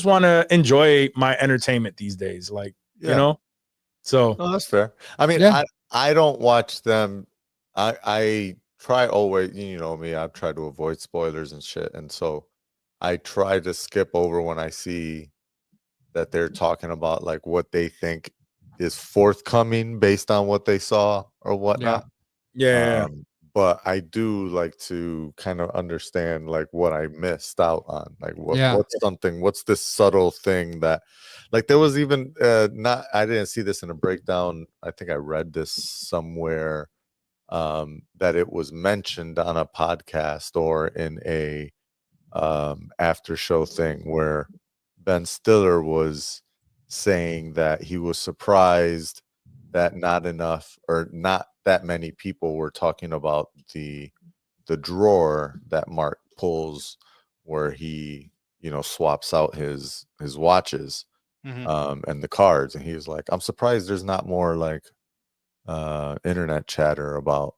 want to enjoy my entertainment these days, like so. No, that's fair. I mean, I don't watch them. I try always, me, I try to avoid spoilers and shit, and so I try to skip over when I see that they're talking about like what they think is forthcoming based on what they saw or whatnot. But I do like to kind of understand like what I missed out on, like what's this subtle thing that, like there was even I didn't see this in a breakdown. I think I read this somewhere that it was mentioned on a podcast or in a after show thing where Ben Stiller was saying that he was surprised that not enough or not that many people were talking about the drawer that Mark pulls where he swaps out his watches and the cards, and he was like, I'm surprised there's not more like internet chatter about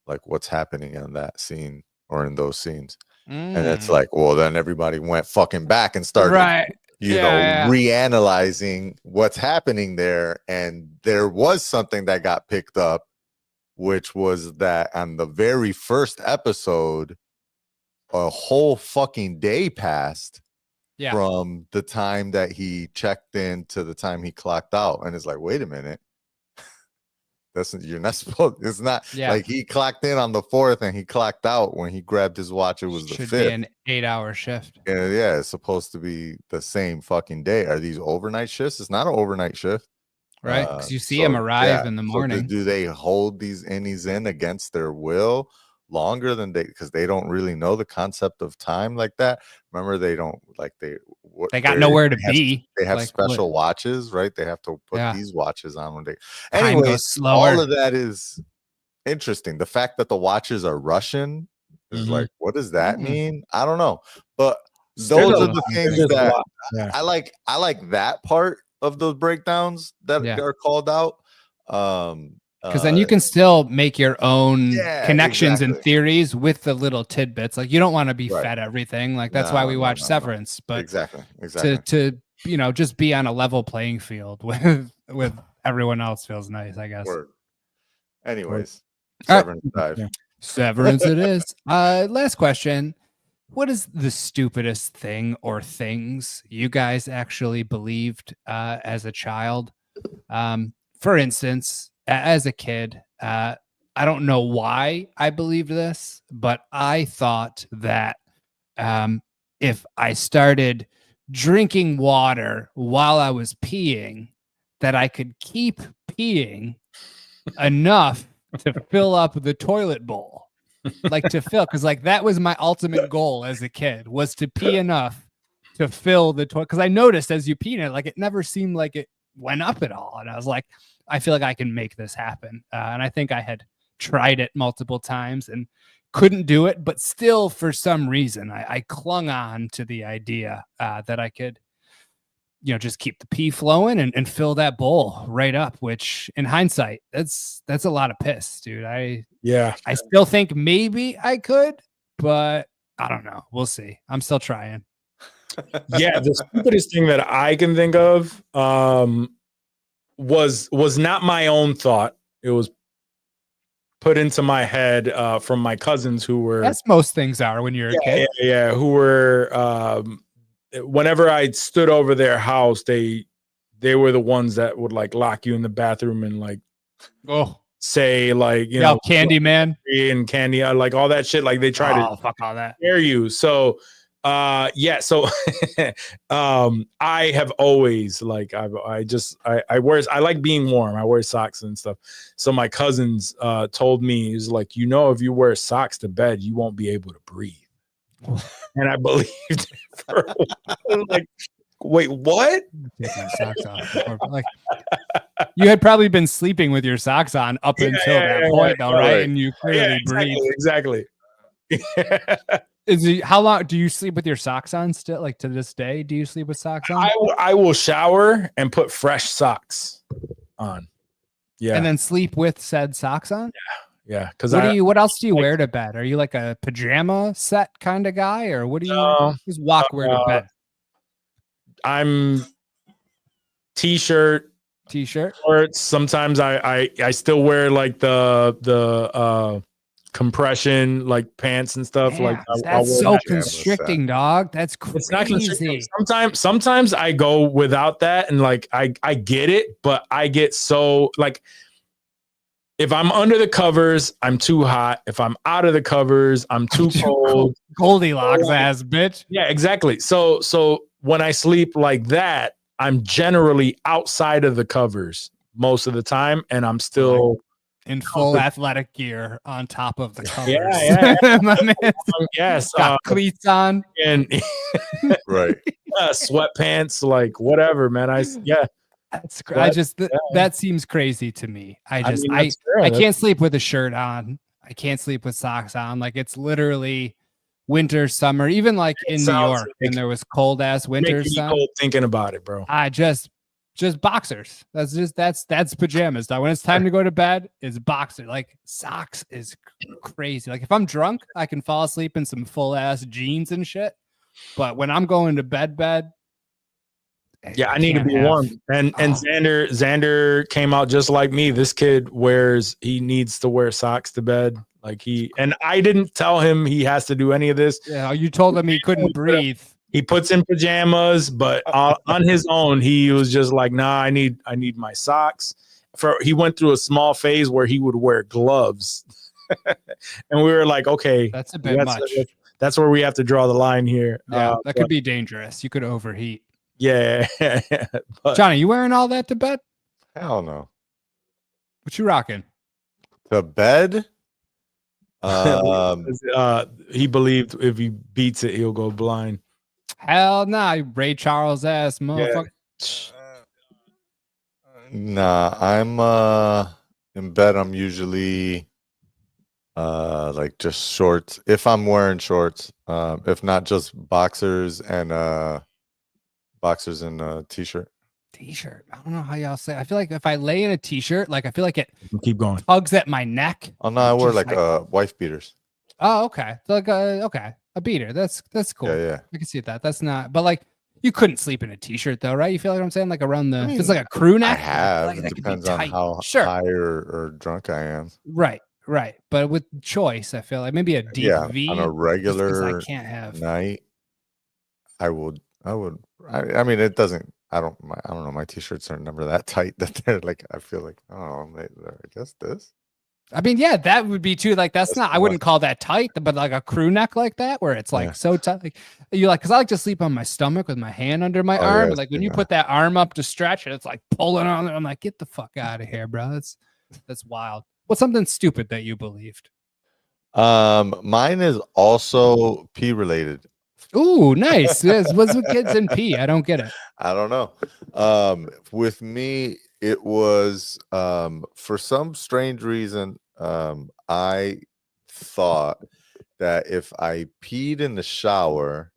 like what's happening in that scene or in those scenes. And it's like, well, then everybody went fucking back and started reanalyzing what's happening there. And there was something that got picked up, which was that on the very first episode, a whole fucking day passed from the time that he checked in to the time he clocked out. And it's like, wait a minute. You're not supposed. It's not like he clocked in on the 4th and he clocked out when he grabbed his watch. It was the 5th. Should be an 8-hour shift. And it's supposed to be the same fucking day. Are these overnight shifts? It's not an overnight shift, right? Because you see him arrive in the morning. So do they hold these innies in against their will longer than because they don't really know the concept of time like that? Remember, they don't like they got nowhere to be. They have like, special watches, right? They have to put these watches on when they. Time goes slower. All of that is interesting. The fact that the watches are Russian is like, what does that mean? I don't know, but those are the things that I like. I like that part of those breakdowns that are called out. Because then you can still make your own Yeah, connections and exactly. theories with the little tidbits. Like you don't want to be Right. fed everything. Like that's why we watch Severance. But exactly. to just be on a level playing field with everyone else feels nice, I guess. Word. Anyways, All right. Severance dive. Yeah. Severance it is. Last question. What is the stupidest thing or things you guys actually believed as a child? For instance, as a kid, I don't know why I believed this, but I thought that if I started drinking water while I was peeing, that I could keep peeing enough to fill up the toilet bowl. Like to fill, because like that was my ultimate goal as a kid, was to pee enough to fill the toilet. Because I noticed as you pee in it, like it never seemed like it went up at all, and I was like, I feel like I can make this happen. And I think I had tried it multiple times and couldn't do it, but still for some reason I clung on to the idea that I could just keep the pee flowing and fill that bowl right up, which in hindsight, that's a lot of piss, dude. I still think maybe I could, but I don't know. We'll see. I'm still trying. Yeah, the stupidest thing that I can think of was not my own thought. It was put into my head from my cousins who were, as most things are when you're a kid. Yeah, who were whenever I stood over their house, they were the ones that would like lock you in the bathroom and like say like Candyman and candy, like all that shit. Like they try to fuck all that. scare you. So so I have always like I like being warm. I wear socks and stuff. So my cousins told me, he's like, if you wear socks to bed, you won't be able to breathe. And I believed it for a while. Like, wait, what? Take my socks off. Like, you had probably been sleeping with your socks on up until that point, though, right? And you clearly breathe. Exactly. How long do you sleep with your socks on still? Like to this day, do you sleep with socks on? I will shower and put fresh socks on. Yeah. And then sleep with said socks on? Yeah. Because what else do you wear to bed? Are you like a pajama set kind of guy, or what do you just wear to bed? I'm t-shirt. Or sometimes I still wear like the compression like pants and stuff. Yeah, like that's so constricting, dog. That's crazy. It's not constricting. Sometimes I go without that, and like I get it, but I get so like if I'm under the covers, I'm too hot. If I'm out of the covers, I'm too cold. Goldilocks ass bitch. Yeah, exactly. So when I sleep like that, I'm generally outside of the covers most of the time, and I'm still in full athletic gear on top of the covers. Yeah. My man. Yes. Got cleats on. And right. Sweatpants, like whatever, man. That's that seems crazy to me. I can't sleep with a shirt on. I can't sleep with socks on. Like it's literally winter, summer, even like in New York, and there was cold ass winters. Cold thinking about it, bro. I just boxers. That's pajamas. When it's time to go to bed, it's boxer. Like socks is crazy. Like if I'm drunk, I can fall asleep in some full ass jeans and shit. But when I'm going to bed. Yeah, I need to be warm. And Xander came out just like me. This kid he needs to wear socks to bed. And I didn't tell him he has to do any of this. Yeah, you told him he couldn't breathe. He puts in pajamas, but on his own, he was just like, nah, I need my socks. He went through a small phase where he would wear gloves. And we were like, okay, that's a bit much. That's where we have to draw the line here. Yeah, that could be dangerous. You could overheat. Yeah. But, Johnny, you wearing all that to bed? Hell no. What you rocking? To bed? He believed if he beats it, he'll go blind. Hell nah, Ray Charles ass motherfucker. Nah, I'm in bed. I'm usually like just shorts. If I'm wearing shorts, if not just boxers and a t-shirt. T-shirt. I don't know how y'all say. I feel like if I lay in a T-shirt, like I feel like it Keep going. tugs at my neck. Oh no, I wear Just like wife beaters. Oh, okay. So like a beater. That's cool. Yeah, yeah. I can see that. That's not. But like, you couldn't sleep in a T-shirt though, right? You feel like what I'm saying? Like around the. If it's like a crew I neck. have. Like, It that could be depends on tight. how Sure. high or drunk I am. Right. But with choice, I feel like maybe a deep Yeah, V. on a just 'cause regular I can't have. night, I would. I mean, it doesn't. I don't know. My T-shirts are never that tight that they're like. I feel like, oh, I guess this. I mean, yeah, that would be too. Like, that's That's not. I too wouldn't much. call that tight, but like a crew neck like that, where it's like Yeah. so tight. Like, you like, because I like to sleep on my stomach with my hand under my Oh, arm. yeah, But like when you yeah. put that arm up to stretch it, it's like pulling on it. I'm like, get the fuck out of here, bro. That's wild. What's something stupid that you believed? Mine is also pee related. Ooh, nice. Yes, what's with kids and pee? I don't get it. I don't know. With me, it was for some strange reason, I thought that if I peed in the shower,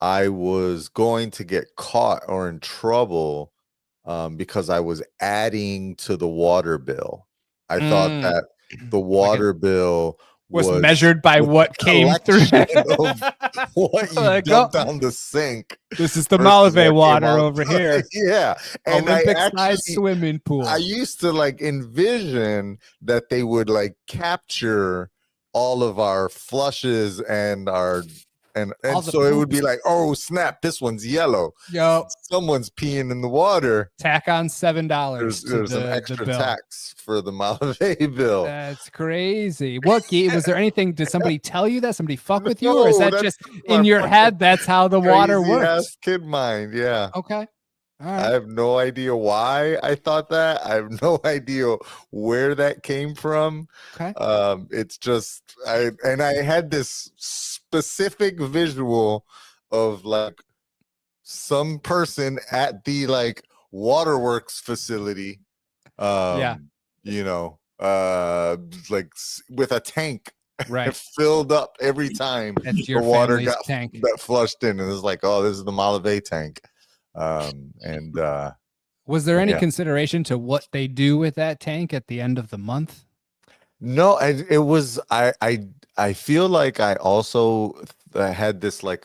I was going to get caught or in trouble because I was adding to the water bill. I thought that the water bill Was measured by what came through. collection of what you Like, dumped down the sink. This is the versus what Malave came water out. over here. Yeah. And Olympic I sized swimming pool. I used to like envision that they would like capture all of our flushes and our and All the so it would poops. be like, oh snap, this one's yellow. Yo, Someone's peeing in the water. tack on $7 to There's an the extra bill. tax for the Malave bill. That's crazy. Was there anything? Did somebody tell you that? Somebody fuck with you, or is No, that that's just my in your fucking head? That's how the water Crazy works. ass kid mind. Yeah. Okay. All I right. have no idea why I thought that. I have no idea where that came from. Okay. It's just I had this specific visual of like some person at the like waterworks facility. Yeah. You know, like with a tank Right. filled up every time That's the your water family's got tank. that flushed in, and it's like, oh, this is the Malave tank. And Was there any yeah. consideration to what they do with that tank at the end of the month? No, it was I feel like I also had this like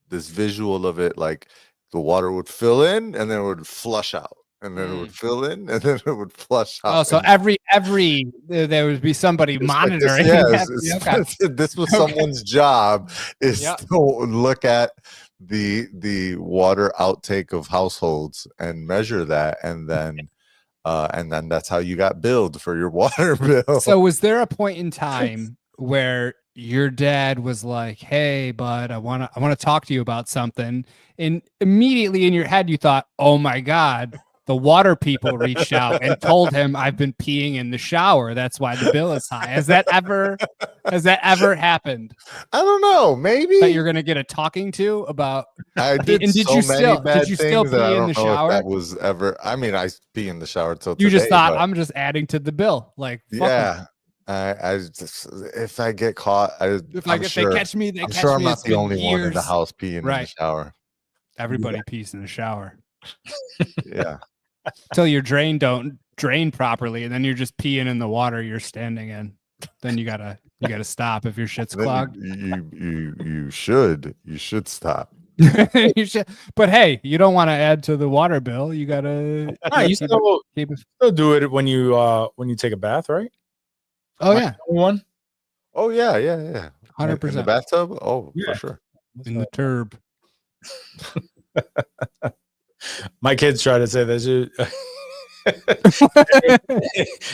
this visual of it, like the water would fill in and then it would flush out, and then it would fill in and then it would flush out. Oh, so And every there would be somebody it's like this- monitoring. yeah, Okay. this was Okay. someone's job is Yeah. to look at the water outtake of households and measure that, and then that's how you got billed for your water bill. So was there a point in time where your dad was like, "Hey, bud, I want to talk to you about something," and immediately in your head you thought, "Oh my God, the water people reached out and told him I've been peeing in the shower. That's why the bill is high." Has that ever happened? I don't know, maybe That you're gonna get a talking to about? I did, and did so you many still- bad did you still things that I pee in don't the know if shower? that was ever. I mean, I pee in the shower till You just today, thought but I'm just adding to the bill, like fuck 'em. yeah. I just, if I get caught, If I'm they sure, catch me, I'm sure I'm me. not It's the been only one in the years. house peeing in the Right. shower. Everybody pees in the shower Yeah. till your drain don't drain properly, and then you're just peeing in the water you're standing in. Then you gotta stop if your shit's Then clogged. you should stop. You should, but hey, you don't want to add to the water bill. You gotta. Nah, you keep it- still do it when you take a bath, right? Oh yeah, One. Oh yeah. 100%. In the bathtub. Oh, Yeah. for sure. in the turb. My kids try to say that shit.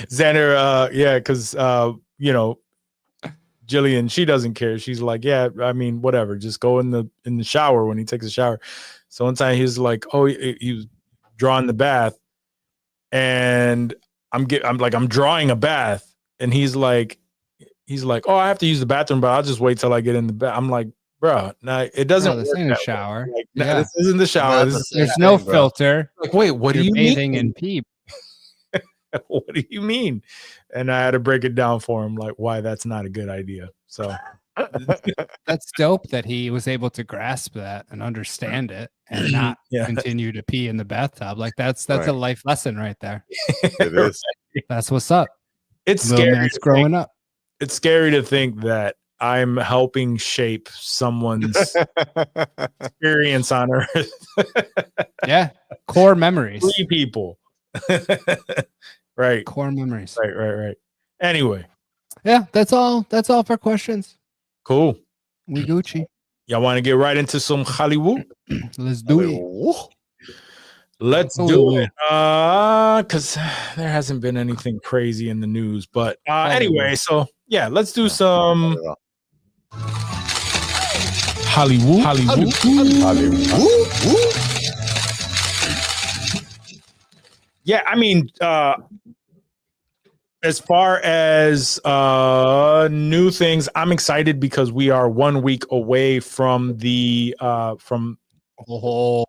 Xander, yeah, because you know, Jillian, she doesn't care. She's like, yeah, I mean, whatever, just go in the shower when he takes a shower. So one time he's like, oh, he was drawing the bath, and I'm drawing a bath, and he's like, oh, I have to use the bathroom, but I'll just wait till I get in the bath. I'm like, bro, nah, it doesn't. Bro, this work ain't a that way. shower. Like, nah, Yeah. this isn't the shower. Not This the is same There's no thing, bro. filter. like, wait, what do You're you bathing mean? in pee. What do you mean? And I had to break it down for him, like why that's not a good idea. So That's dope that he was able to grasp that and understand it and not Yeah. continue to pee in the bathtub. Like that's a Right. life lesson right there. It is. That's what's up. It's Little scary. man's to growing think, up. it's scary to think that I'm helping shape someone's experience on Earth. Yeah. Core memories. 3 people. Right. Core memories. Right. Anyway, Yeah, that's all. That's all for questions. cool. We Gucci. Y'all want to get right into some Hollywood? Let's do it. Let's do it. Because there hasn't been anything crazy in the news. But anyway, so yeah, let's do some Hollywood. Yeah, I mean, as far as new things, I'm excited because we are 1 week away from the a whole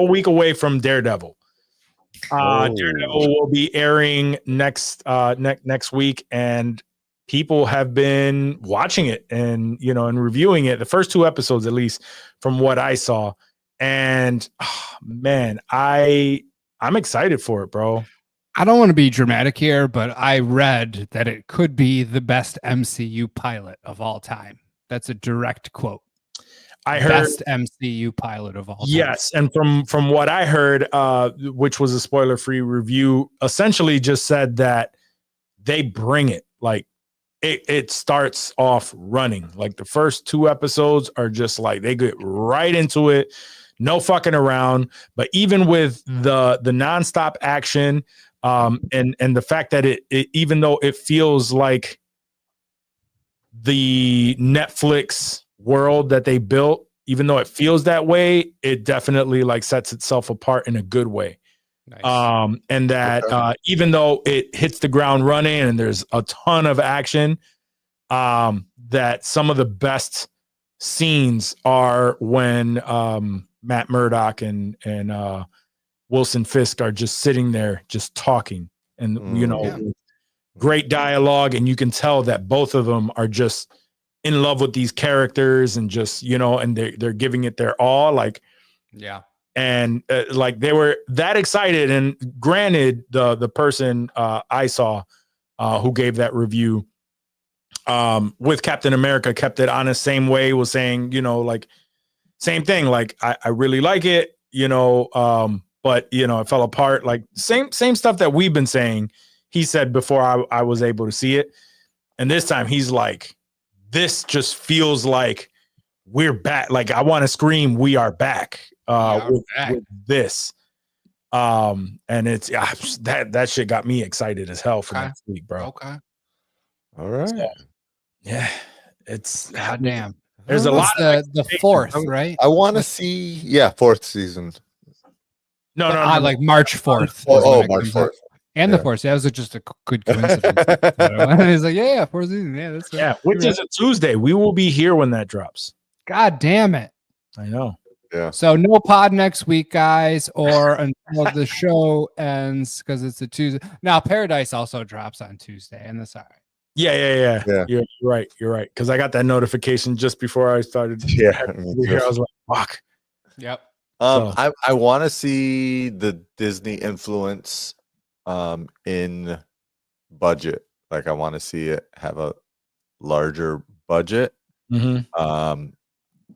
week away from Daredevil. Daredevil will be airing next week, and people have been watching it and and reviewing it. The first 2 episodes, at least, from what I saw, and man, I'm excited for it, bro. I don't want to be dramatic here, but I read that it could be the best MCU pilot of all time. That's a direct quote. I heard best MCU pilot of all time. Yes, and from what I heard, which was a spoiler-free review, essentially just said that they bring it. Like it starts off running. Like the first 2 episodes are just like they get right into it, no fucking around. But even with the nonstop action, and the fact that it even though it feels like the Netflix world that they built, even though it feels that way, it definitely like sets itself apart in a good way. Nice. And that even though it hits the ground running and there's a ton of action, that some of the best scenes are when Matt Murdock and Wilson Fisk are just sitting there just talking and great dialogue, and you can tell that both of them are just in love with these characters and just and they're giving it their all, like and like they were that excited. And granted, the person I saw who gave that review with Captain America kept it on the same way, was saying like same thing, like I really like it, but it fell apart, like same stuff that we've been saying. He said before I was able to see it, and this time he's like, this just feels like we're back. Like I want to scream, we are back. With this. And it's that shit got me excited as hell for next week, bro. Okay. All right. So, yeah, it's goddamn. There's a lot of the 4th, right? I want to see 4th season. No, like March 4th. March 4th. And the 4th. That was just a good coincidence. He's like, 4th season. Yeah, that's which is a Tuesday. We will be here when that drops. God damn it. I know. Yeah. So no pod next week, guys, or until the show ends, because it's a Tuesday. Now Paradise also drops on Tuesday, and that's all right. Yeah. You're right. Because I got that notification just before I started. Yeah. I was like, fuck. Yep. I want to see the Disney influence in budget. Like I want to see it have a larger budget. Mm-hmm.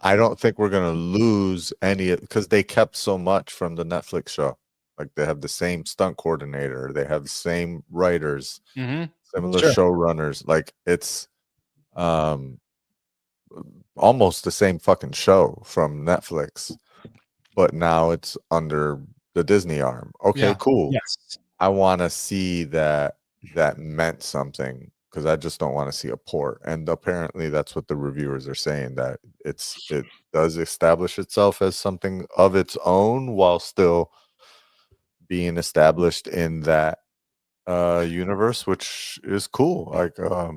I don't think we're gonna lose any, because they kept so much from the Netflix show. Like they have the same stunt coordinator, they have the same writers, similar showrunners. Like it's almost the same fucking show from Netflix, but now it's under the Disney arm. Okay, cool. Yes. I want to see that meant something, because I just don't want to see a port. And apparently that's what the reviewers are saying, that it does establish itself as something of its own while still being established in that universe, which is cool. Like I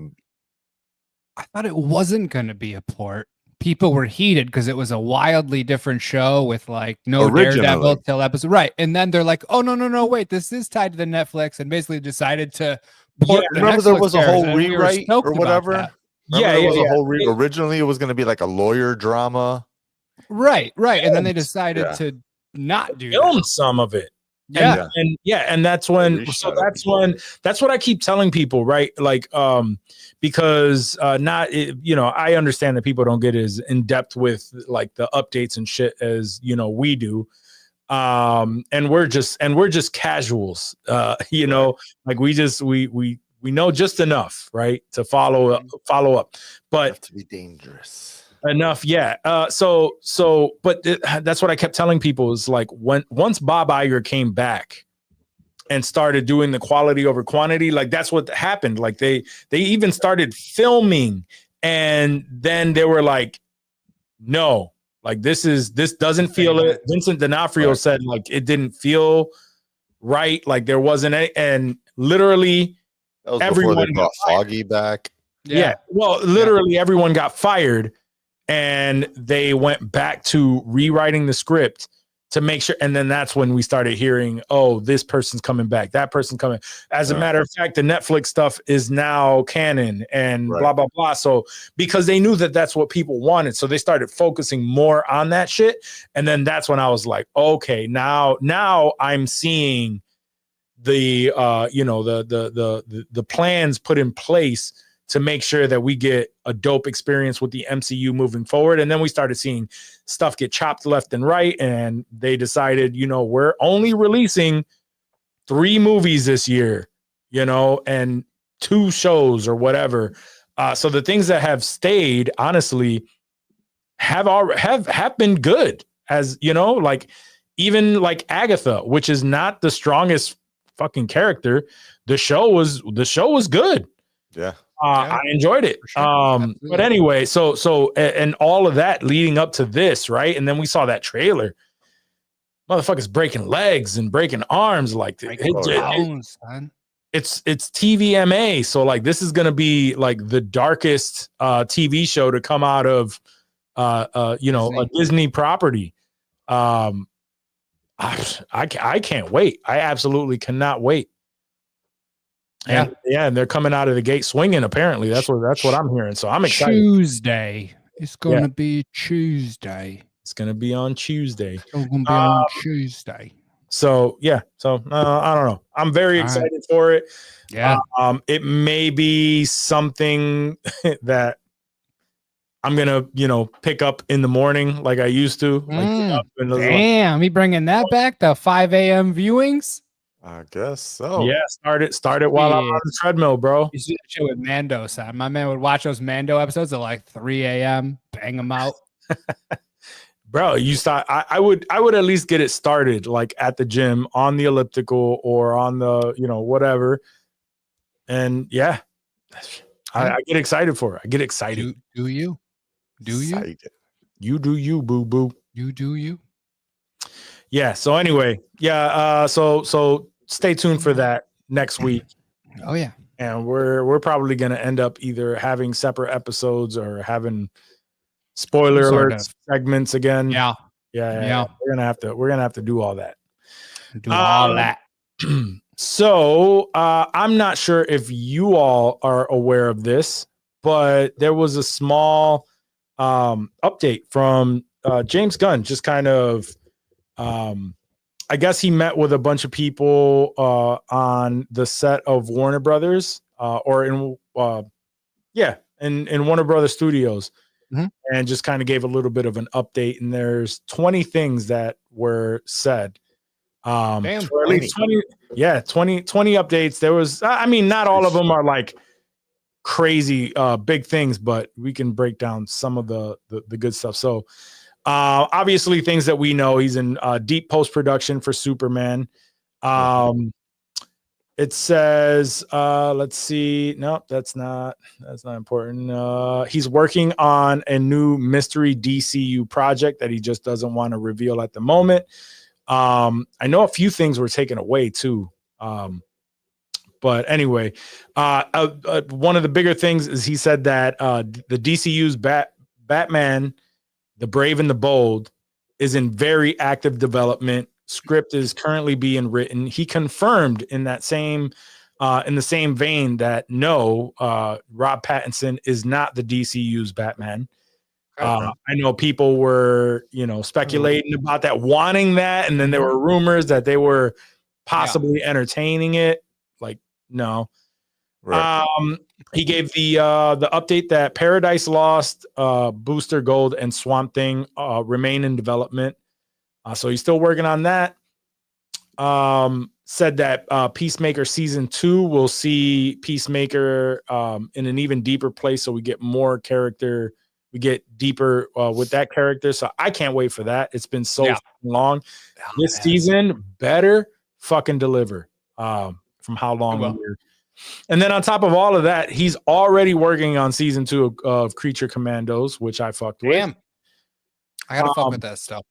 thought it wasn't going to be a port. People were heated because it was a wildly different show with like no Daredevil till episode. Right. And then they're like, oh, no, wait, this is tied to the Netflix, and basically decided to port the remember Netflix there was a whole characters, rewrite or whatever? Remember there was a whole It- originally it was going to be like a lawyer drama. Right. And then they decided Yeah. to not do film that. some of it. Yeah. And that's when reshot that's what I keep telling people, right? Like because I understand that people don't get as in depth with like the updates and shit as we do. And we're just casuals. Like we know just enough, right? To follow up. But To be dangerous. enough, yeah. But that's what I kept telling people is like once Bob Iger came back and started doing the quality over quantity, like that's what happened. Like they even started filming, and then they were like, no, like this doesn't feel it. Vincent D'Onofrio said like it didn't feel right, like there wasn't any, and literally That was everyone before they brought got Foggy back. yeah. Well, literally everyone got fired, and they went back to rewriting the script to make sure. And then that's when we started hearing, oh, this person's coming back, that person coming. As a matter of fact, the Netflix stuff is now canon and blah, blah, blah. So because they knew that that's what people wanted. So they started focusing more on that shit. And then that's when I was like, okay, now I'm seeing the the plans put in place to make sure that we get a dope experience with the MCU moving forward. And then we started seeing stuff get chopped left and right. And they decided, we're only releasing 3 movies this year, and 2 shows or whatever. So the things that have stayed, honestly, have been good, as like even like Agatha, which is not the strongest fucking character. The show was good. Yeah. I enjoyed it. But anyway, so and all of that leading up to this, right? And then we saw that trailer. Motherfuckers breaking legs and breaking arms, like Bones, son. it's TVMA. So like this is gonna be like the darkest TV show to come out of a Disney property. I can't wait. I absolutely cannot wait. And they're coming out of the gate swinging. Apparently, that's what I'm hearing. So I'm excited. Tuesday. It's going to be Tuesday. It's going to be on Tuesday. It's going to be on Tuesday. So yeah. So I don't know. I'm very excited for it. Yeah. It may be something that I'm gonna, pick up in the morning like I used to. Damn, me bringing that back. The 5 a.m. viewings. I guess so. Yeah, start it while I'm on the treadmill, bro. You see that shit with Mando, son. My man would watch those Mando episodes at like 3 a.m. Bang them out. Bro, you start. I would at least get it started like at the gym on the elliptical or on the whatever. And yeah, I get excited for it. I get excited. Do you? Do you? Excited. You do you, boo boo. You do you? Yeah. So anyway, yeah. So stay tuned for that next week. Oh yeah. And we're probably gonna end up either having separate episodes or having spoiler alerts segments again. Yeah. We're gonna have to do all that. Do all that. So I'm not sure if you all are aware of this, but there was a small update from James Gunn. Just kind of, I guess he met with a bunch of people on the set of Warner Brothers, or in Warner Brothers Studios, and just kind of gave a little bit of an update. And there's 20 things that were said. Or at least 20 updates. There was, not all of them are like crazy big things, but we can break down some of the good stuff. So obviously things that we know, he's in deep post-production for Superman. It says, let's see. No, that's not important. He's working on a new mystery DCU project that he just doesn't want to reveal at the moment. I know a few things were taken away too. But anyway, one of the bigger things is he said that the DCU's Batman, the Brave and the Bold, is in very active development. Script is currently being written. He confirmed in that same in the same vein that no, Rob Pattinson is not the DCU's Batman. I know people were, speculating about that, wanting that, and then there were rumors that they were possibly entertaining it. Like, no. Right. He gave the update that Paradise Lost, Booster Gold, and Swamp Thing remain in development. So he's still working on that. Said that Peacemaker season 2 will see Peacemaker in an even deeper place, so we get more character. We get deeper with that character, so I can't wait for that. It's been so long. This season better fucking deliver from how long we're. And then on top of all of that, he's already working on season 2 of Creature Commandos, which I fucked with. Damn. I gotta fuck with that stuff.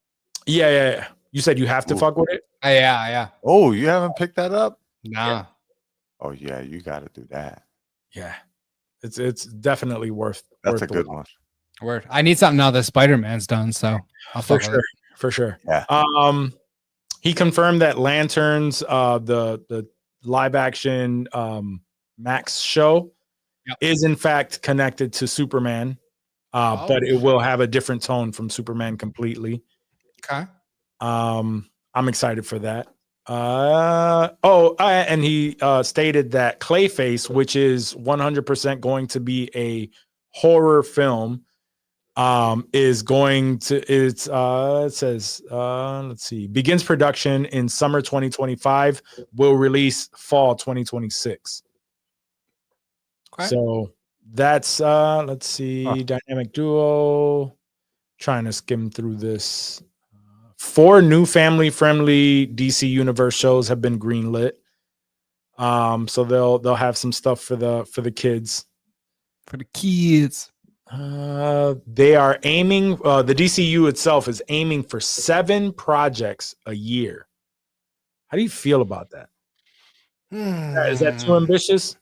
Yeah. You said you have to fuck with it? Yeah. Oh, you haven't picked that up? Nah. Oh yeah, you got to do that. Yeah. It's definitely worth. That's worth a good one. Word. I need something now that Spider-Man's done, so I'll fuck with it. For sure. Yeah. He confirmed that Lanterns, the live action Max show, is in fact connected to Superman, but it will have a different tone from Superman completely. Okay. I'm excited for that. And he stated that Clayface, which is 100% going to be a horror film, is going to it says let's see, begins production in summer 2025, will release fall 2026. Okay. So that's let's see, dynamic duo, trying to skim through this. 4 new family friendly DC Universe shows have been greenlit. So they'll have some stuff for the kids. For the kids. They are aiming, the DCU itself is aiming for 7 projects a year. How do you feel about that? Is that too ambitious?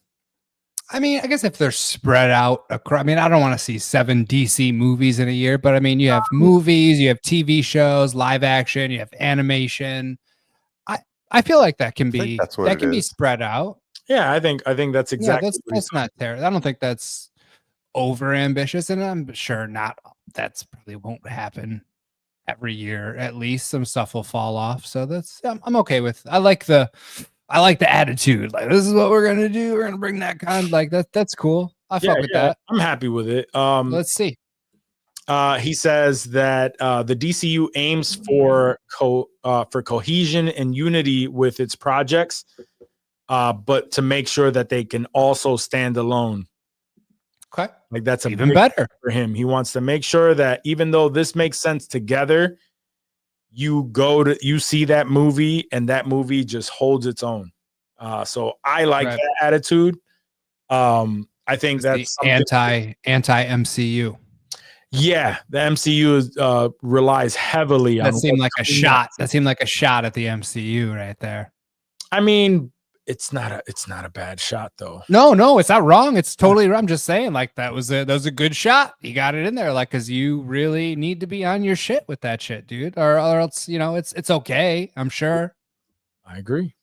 I mean, I guess if they're spread out across, I mean, I don't want to see 7 DC movies in a year, but I mean, you have movies, you have TV shows, live action, you have animation. I feel like that can be spread out. Yeah, I think that's exactly. That's not terrible. I don't think that's over ambitious, and I'm sure that's probably won't happen every year. At least some stuff will fall off. So I'm okay with. I like the attitude. Like, this is what we're gonna do. We're gonna bring that like that's cool. I fuck with that. I'm happy with it. Let's see. He says that the DCU aims for cohesion and unity with its projects, but to make sure that they can also stand alone. Okay, like that's even better for him. He wants to make sure that even though this makes sense together, you see that movie and that movie just holds its own. So I like that attitude. I think that's anti MCU. Yeah, the MCU relies heavily on. That seemed like a shot. That seemed like a shot at the MCU right there. I mean, it's not a bad shot though. No, it's not wrong. It's totally. I'm just saying, like that was a good shot. You got it in there, like, because you really need to be on your shit with that shit, dude, or else it's okay. I'm sure. I agree.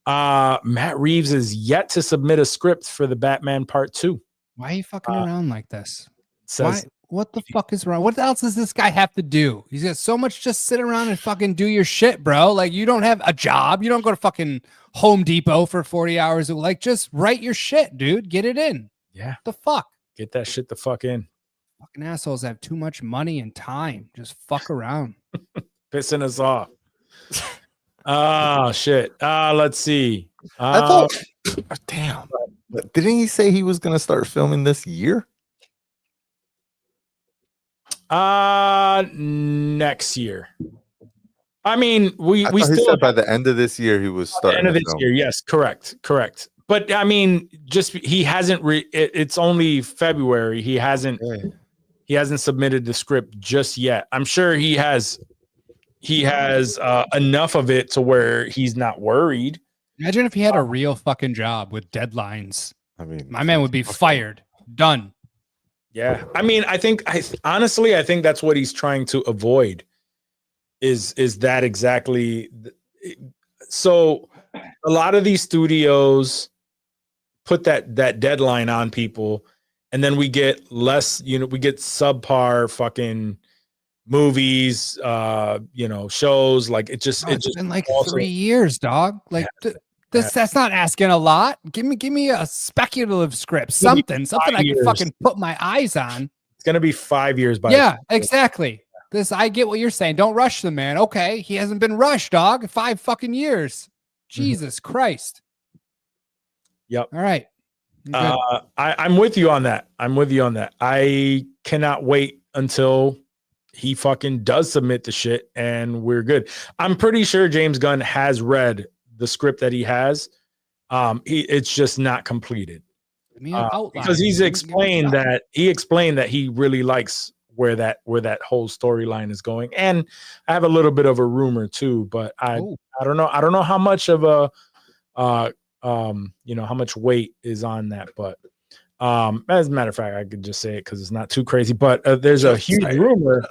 Matt Reeves is yet to submit a script for the Batman Part 2. Why are you fucking around like this? Says, what the fuck is wrong? What else does this guy have to do? He's got so much. Just sit around and fucking do your shit, bro. Like, you don't have a job. You don't go to fucking Home Depot for 40 hours. Like, just write your shit, dude. Get it in. Yeah. The fuck? Get that shit the fuck in. Fucking assholes have too much money and time. Just fuck around. Pissing us off. Oh, shit. Let's see. I thought, damn. Didn't he say he was going to start filming this year? Next year. I mean, we still said by the end of this year he was starting. End of this year, yes, correct. But I mean, just he hasn't. It's only February. He hasn't submitted the script just yet. I'm sure he has. He has enough of it to where he's not worried. Imagine if he had a real fucking job with deadlines. I mean, my man would be fired. Done. Yeah. I mean, honestly, I think that's what he's trying to avoid is that exactly. So a lot of these studios put that deadline on people, and then we get less, we get subpar fucking movies, shows. Like it's just been like also, 3 years, dog. Like that's not asking a lot. Give me a speculative script, something I can fucking put my eyes on. It's gonna be 5 years by exactly. I get what you're saying. Don't rush the man. Okay, he hasn't been rushed, dog. 5 fucking years. Jesus Christ. Yep. All right. I'm with you on that. I cannot wait until he fucking does submit the shit and we're good. I'm pretty sure James Gunn has read the script that he has. It's just not completed. Because he explained that he really likes where that whole storyline is going. And I have a little bit of a rumor too, but I don't know. I don't know how much of a how much weight is on that, but as a matter of fact, I could just say it because it's not too crazy. But there's a huge rumor.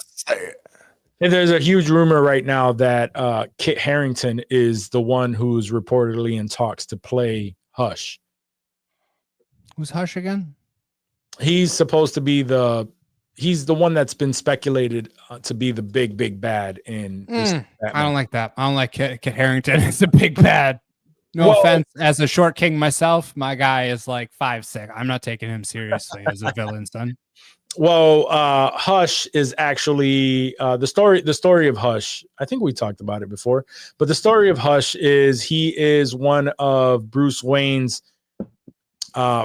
There's a huge rumor right now that Kit Harington is the one who's reportedly in talks to play Hush. Who's Hush again? He's supposed to be he's the one that's been speculated to be the big bad in this Batman. I don't like that. I don't like Kit Harington as a big bad. No offense, as a short king myself, my guy is like 5'6". I'm not taking him seriously as a villain, son. Well, Hush is actually the story of Hush. I think we talked about it before, but the story of Hush is he is one of Bruce Wayne's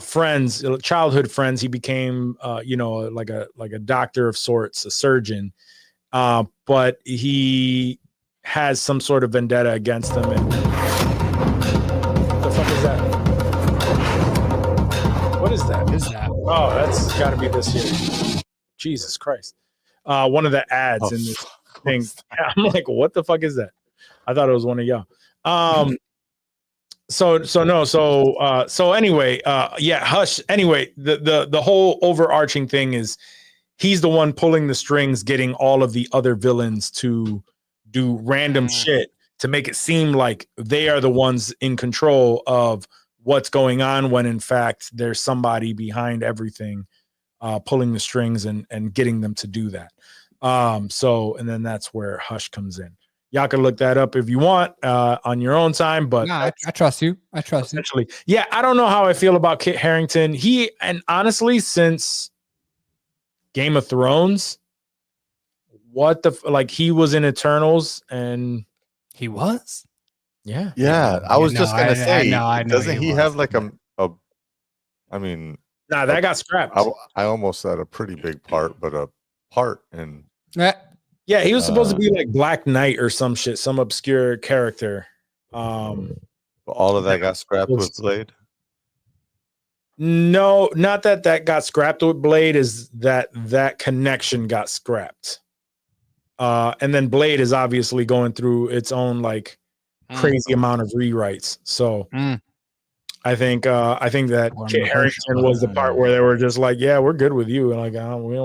friends, childhood friends. He became like a doctor of sorts, a surgeon, but he has some sort of vendetta against them. And what the fuck is that? What is that? What is that? Oh, that's got to be this year. Jesus Christ! One of the ads in this thing. I'm like, what the fuck is that? I thought it was one of y'all. So anyway, Hush. Anyway, the whole overarching thing is he's the one pulling the strings, getting all of the other villains to do random shit to make it seem like they are the ones in control of what's going on, when in fact there's somebody behind everything, pulling the strings and getting them to do that. And then that's where Hush comes in. Y'all can look that up if you want on your own time, but I trust you. I trust you. Yeah, I don't know how I feel about Kit Harington. And honestly, since Game of Thrones, he was in Eternals, and he was. Yeah. I was just gonna say, doesn't he have like a? I mean, nah, that got scrapped. I almost said a pretty big part, but a part in. Yeah, he was supposed to be like Black Knight or some shit, some obscure character. All of that got scrapped with Blade? No, not that got scrapped with Blade, is that connection got scrapped. And then Blade is obviously going through its own like crazy amount of rewrites. So I think that Kit Harington was the part where they were just like, yeah, we're good with you. And like,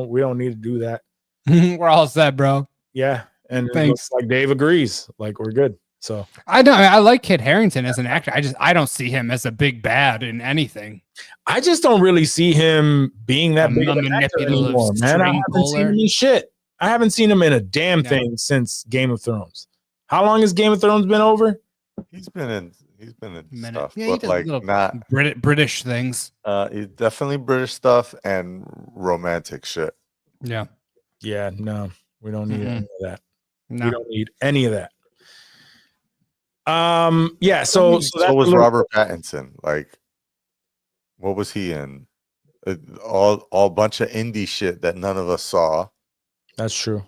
we don't need to do that. We're all set, bro. Yeah. And it looks like Dave agrees. Like, we're good. So I know I like Kit Harington as an actor. I don't see him as a big bad in anything. I just don't really see him being that big of an actor anymore, man. I haven't seen him in shit. I haven't seen him in a damn thing since Game of Thrones. How long has Game of Thrones been over? He's been in stuff, yeah, but like not British things. Definitely British stuff and romantic shit. Yeah. Yeah, no, we don't need any of that. No. We don't need any of that. Yeah, so was Robert Pattinson. Like, what was he in? All bunch of indie shit that none of us saw. That's true.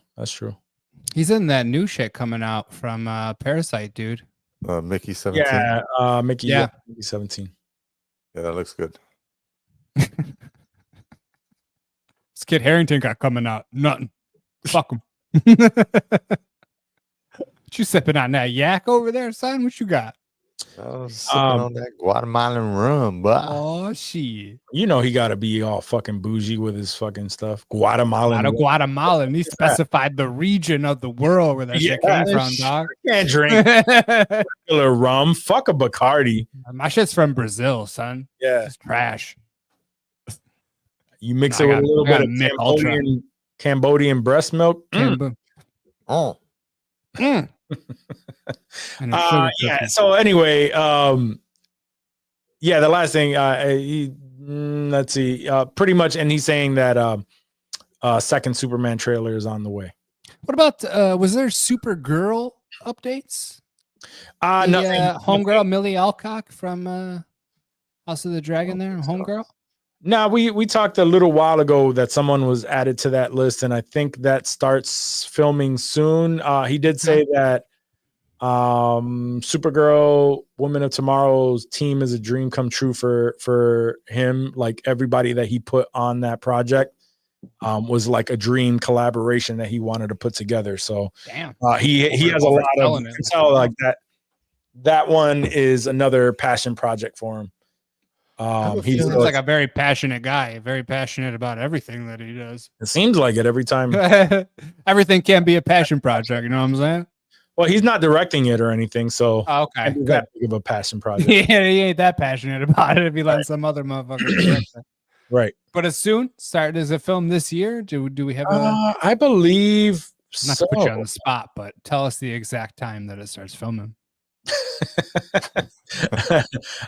He's in that new shit coming out from Parasite, dude. Mickey 17. Yeah, Mickey 17. Yeah, that looks good. This Kit Harington got coming out. Nothing. Fuck him. What you sipping on that yak over there, son? What you got? I was sipping on that Guatemalan rum, but Oh shit. You know he got to be all fucking bougie with his fucking stuff. Guatemalan. Out of Guatemala, and he specified the region of the world where that shit came from, dog. Can't drink regular rum. Fuck a Bacardi. My shit's from Brazil, son. Yeah, It's trash. you mix I it with got- a little I got bit of Mick Ultra. Cambodian breast milk. oh, And a sugar Yeah. cookie. So anyway, yeah, the last thing, let's see, pretty much, and he's saying that second Superman trailer is on the way. What about was there Supergirl updates? Nothing. Homegirl Millie Alcock from House of the Dragon there, Homegirl. No, we talked a little while ago that someone was added to that list, and I think that starts filming soon. He did say that Supergirl, Women of Tomorrow's team is a dream come true for him. Like everybody that he put on that project was like a dream collaboration that he wanted to put together. So Damn. he has a lot of Overselling you it. can tell like that one is another passion project for him. He seems like a very passionate guy, very passionate about everything that he does. It seems like it every time. Everything can be a passion project, you know what I'm saying? Well, he's not directing it or anything, so Oh, okay, can't be good. that big of a passion project. Yeah, he ain't that passionate about it if he lets some other motherfucker direct it. Right. But as soon does it film this year? Do we have a I believe not so. to put you on the spot, but tell us the exact time that it starts filming.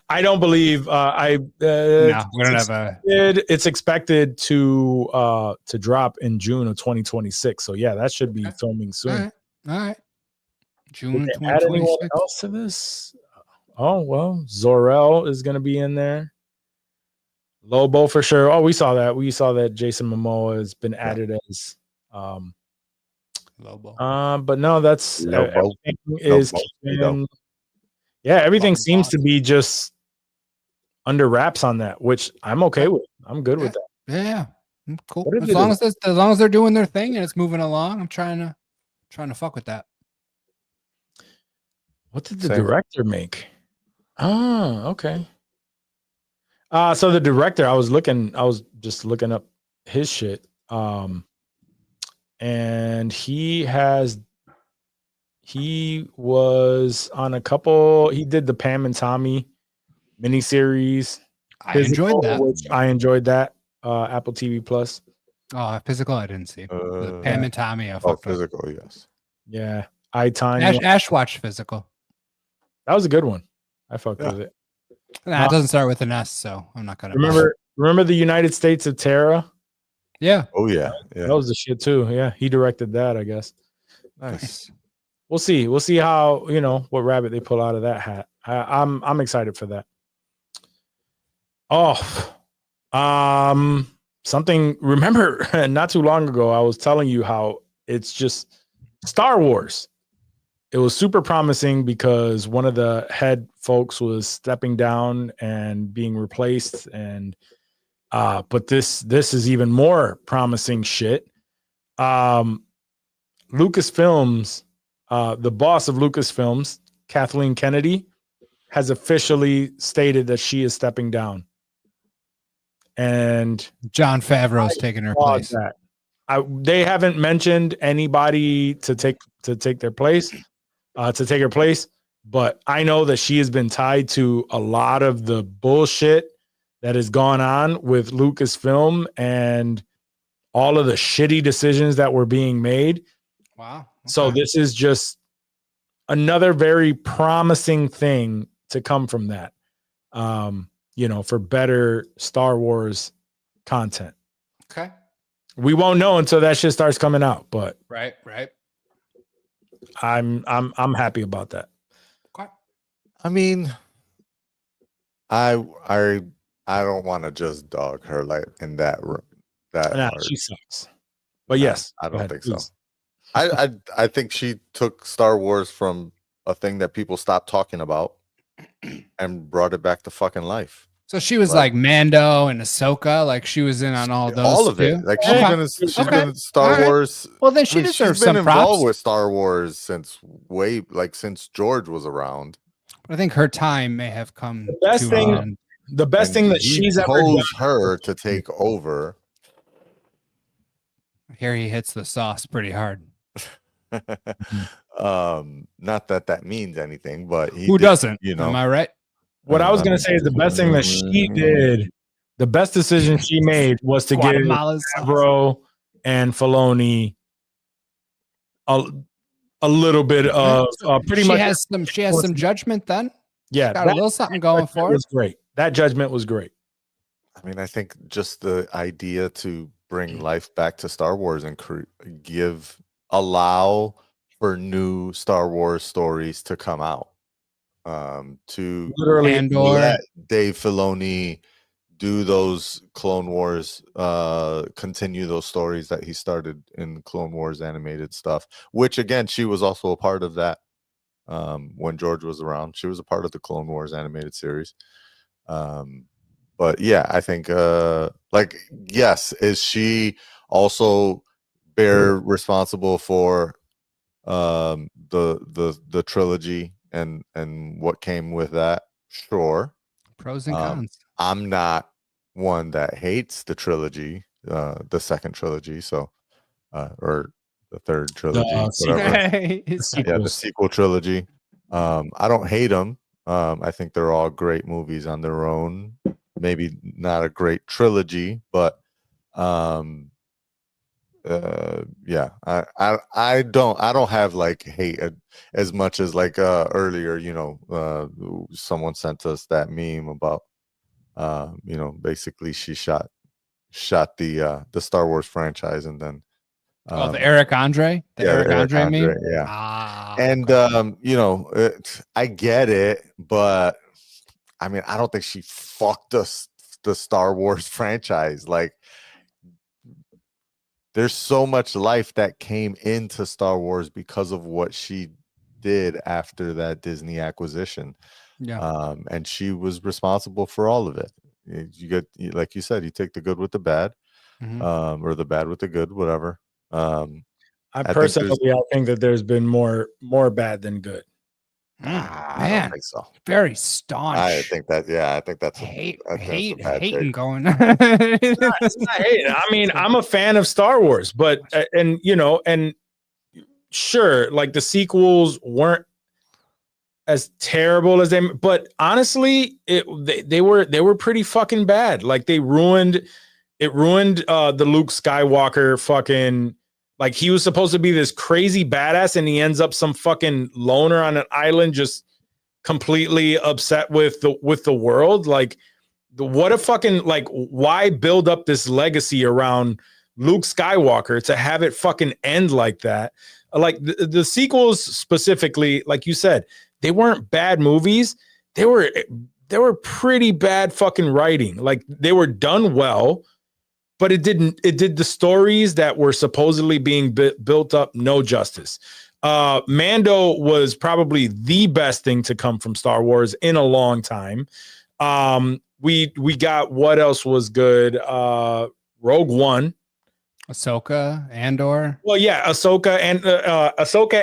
I don't believe No, we don't have a it's expected to drop in June of 2026. So yeah, that should be filming soon. all right. June Did they add anyone 2026. else to this? Oh well, Zor-El is going to be in there. Lobo for sure. Oh, we saw that. We saw that Jason Momoa has been added as. Lobo. But no, that's Lobo. everything is. Lobo. Yeah, everything Lobo seems boss. to be just under wraps on that, which I'm okay with. I'm good with that. Yeah, cool. What did As they long do? as long as they're doing their thing and it's moving along, I'm trying to fuck with that. What did the Same. director make? Oh, okay. So the director, I was just looking up his shit. And he was on a couple, he did the Pam and Tommy miniseries. I enjoyed that. Which I enjoyed that. Apple TV Plus. Oh, physical, I didn't see. The Pam and Tommy, I Oh, fucked with. physical, yes. Yeah. I Tanya. Ash watched physical. That was a good one. I fucked Yeah. with it. Nah, it doesn't start with an S, so I'm not gonna Remember the United States of Terra? Yeah, Oh yeah, yeah. That was the shit too. Yeah, he directed that, I guess. nice. We'll see. We'll see how, what rabbit they pull out of that hat. I'm excited for that. Oh, something. Remember, not too long ago, I was telling you how it's just Star Wars. It was super promising because one of the head folks was stepping down and being replaced, and but this is even more promising shit. Lucasfilms, the boss of Lucasfilms, Kathleen Kennedy, has officially stated that she is stepping down. And John Favreau's taking her place. that. They haven't mentioned anybody to take their place, to take her place. But I know that she has been tied to a lot of the bullshit that has gone on with Lucasfilm and all of the shitty decisions that were being made. Wow. So this is just another very promising thing to come from that. For better Star Wars content. Okay. We won't know until that shit starts coming out, but Right. I'm happy about that. Okay. I mean, I don't want to just dog her like in that room. Nah, hard. she sucks. But yes, I go don't ahead, think so. please. I think she took Star Wars from a thing that people stopped talking about and brought it back to fucking life. So she was like Mando and Ahsoka, like she was in on all those. All of too? it. Like Okay. she's been in Star All right. Wars. Well, then she I mean, deserves she's been some involved props. with Star Wars since since George was around. But I think her time may have come The best to thing- an end. The best And thing that he she's ever done. chose her to take over. Here he hits the sauce pretty hard. Not that that means anything, but Who doesn't? You know, Am I right? What I was gonna say is the best thing that she did, the best decision she made was to give Guatemala sauce. Favreau and Filoni a little bit of pretty She much. has some judgment then. Yeah, Got a little something going for it. was great. That judgment was great. I mean, I think just the idea to bring life back to Star Wars and allow for new Star Wars stories to come out, to Literally, Andor. let Dave Filoni do those Clone Wars, continue those stories that he started in Clone Wars animated stuff, which again, she was also a part of that. When George was around, she was a part of the Clone Wars animated series. But yeah, I think like, yes, is she also responsible for the trilogy and what came with that? Sure. Pros and cons. I'm not one that hates the trilogy, the second trilogy, so or the third trilogy, whatever. Yeah, the sequel trilogy. I don't hate them. I think they're all great movies on their own. Maybe not a great trilogy, but yeah, I don't have like hate as much as like earlier, you know, someone sent us that meme about you know, basically she shot the Star Wars franchise, and then the Eric Andre, Eric Andre meme. Yeah. And you know, I get it, but I mean, I don't think she fucked the Star Wars franchise. Like, there's so much life that came into Star Wars because of what she did after that Disney acquisition. yeah, And she was responsible for all of it. You get, like you said, you take the good with the bad, or the bad with the good, whatever. I personally, I think that there's been more bad than good. I don't think so. Very staunch. I think that, yeah, I think that's hating going. It's not hating. I mean, I'm a fan of Star Wars, but and you know, and sure, like the sequels weren't as terrible as they, but honestly, they were pretty fucking bad. Like they ruined the Luke Skywalker fucking. Like he was supposed to be this crazy badass, and he ends up some fucking loner on an island, just completely upset with the world. Like, what a fucking, like, why build up this legacy around Luke Skywalker to have it fucking end like that? Like the sequels specifically, like you said, they weren't bad movies. They were pretty bad fucking writing. Like they were done well. But it did the stories that were supposedly being built up no justice. Mando was probably the best thing to come from Star Wars in a long time. We got, what else was good? Rogue One. Ahsoka, Andor. Well, yeah, Ahsoka,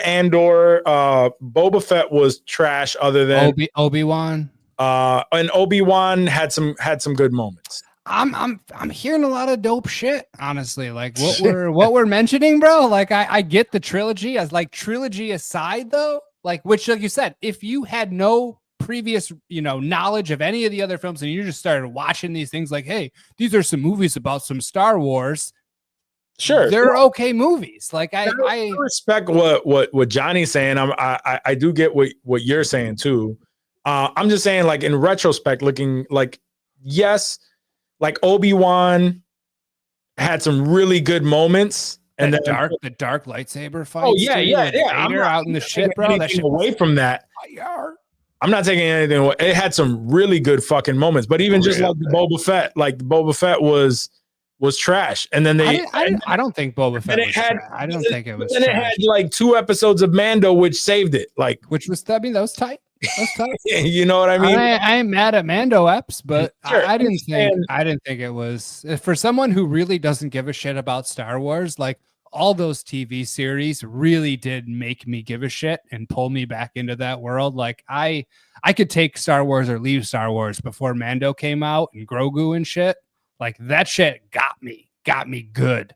Andor. Boba Fett was trash other than Obi-Wan. And Obi-Wan had some good moments. I'm hearing a lot of dope shit, honestly. Like what we're mentioning, bro. Like I get the trilogy. As like trilogy aside, though, like which, like you said, if you had no previous, you know, knowledge of any of the other films, and you just started watching these things, like, hey, these are some movies about some Star Wars. Sure, they're okay movies. Like I respect what Johnny's saying. I do get what you're saying too. I'm just saying, like in retrospect, looking like, yes. Like Obi-Wan had some really good moments, and the dark lightsaber fight. Oh yeah. I'm out in the shit, bro. That shit away from that. I'm not taking anything away. It had some really good fucking moments, but even just like the Boba Fett was trash. And then I don't think Boba Fett was trash. I don't think it was. And it had like 2 episodes of Mando, which saved it. Like, which was, I mean, that was tight. You know what I mean? I ain't mad at Mando eps, but sure. I didn't think it was, for someone who really doesn't give a shit about Star Wars. Like, all those TV series really did make me give a shit and pull me back into that world. Like I could take Star Wars or leave Star Wars before Mando came out and Grogu and shit. Like that shit got me good.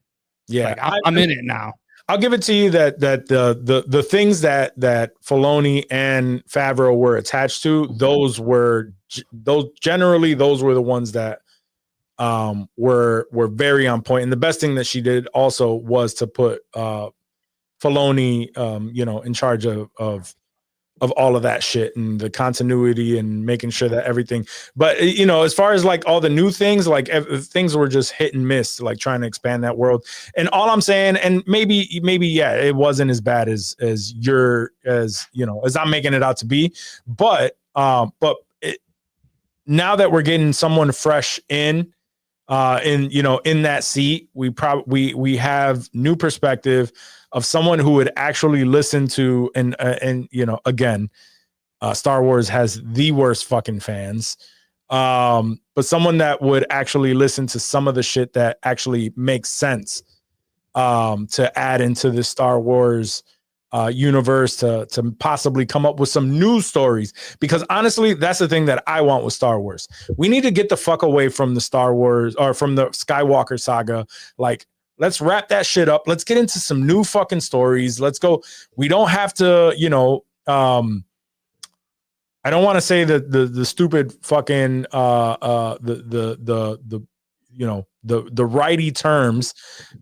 Yeah, Like I'm in it now. I'll give it to you that the things that Filoni and Favreau were attached to, those were the ones that were very on point. And the best thing that she did also was to put Filoni in charge of all of that shit and the continuity and making sure that everything. But as far as like all the new things, like things were just hit and miss, like trying to expand that world. And all I'm saying, and maybe yeah, it wasn't as bad as I'm making it out to be. But now that we're getting someone fresh in that seat, we have new perspective of someone who would actually listen to, and again, Star Wars has the worst fucking fans, but someone that would actually listen to some of the shit that actually makes sense to add into the Star Wars universe to possibly come up with some new stories. Because honestly, that's the thing that I want with Star Wars. We need to get the fuck away from the Star Wars or from the Skywalker saga. Like, let's wrap that shit up. Let's get into some new fucking stories. Let's go. We don't have to, I don't want to say the stupid fucking the righty terms,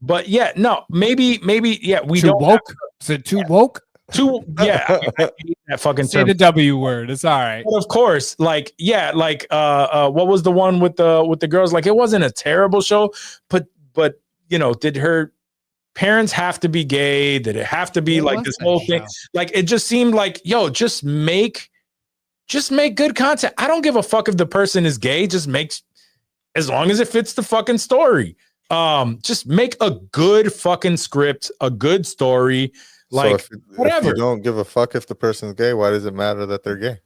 but yeah, no, maybe yeah, we too don't woke. Is it too woke? Too yeah, I hate that fucking Say term. the W word. It's all right. But of course, like yeah, like what was the one with the girls? Like it wasn't a terrible show, but did her parents have to be gay? Did it have to be What like was this that whole show? thing? Like it just seemed like, yo, just make good content. I don't give a fuck if the person is gay. Just make, as long as it fits the fucking story. Just make a good fucking script, a good story. Like so whatever. If you don't give a fuck if the person's gay, why does it matter that they're gay?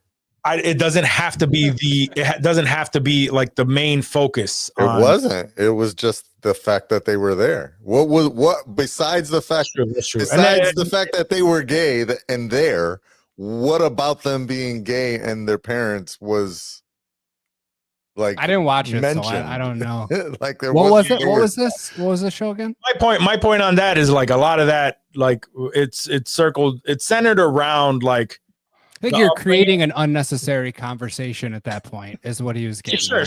It doesn't have to be it doesn't have to be like the main focus. It wasn't. It was just the fact that they were there. What besides the fact besides the fact that they were gay and there, what about them being gay and their parents was like? I didn't watch it, mentioned. so I don't know. Like there What was it? there What were- was this? What was the show again? My point on that is like a lot of that, like it's centered around like. I think you're creating an unnecessary conversation at that point, is what he was getting. Sure.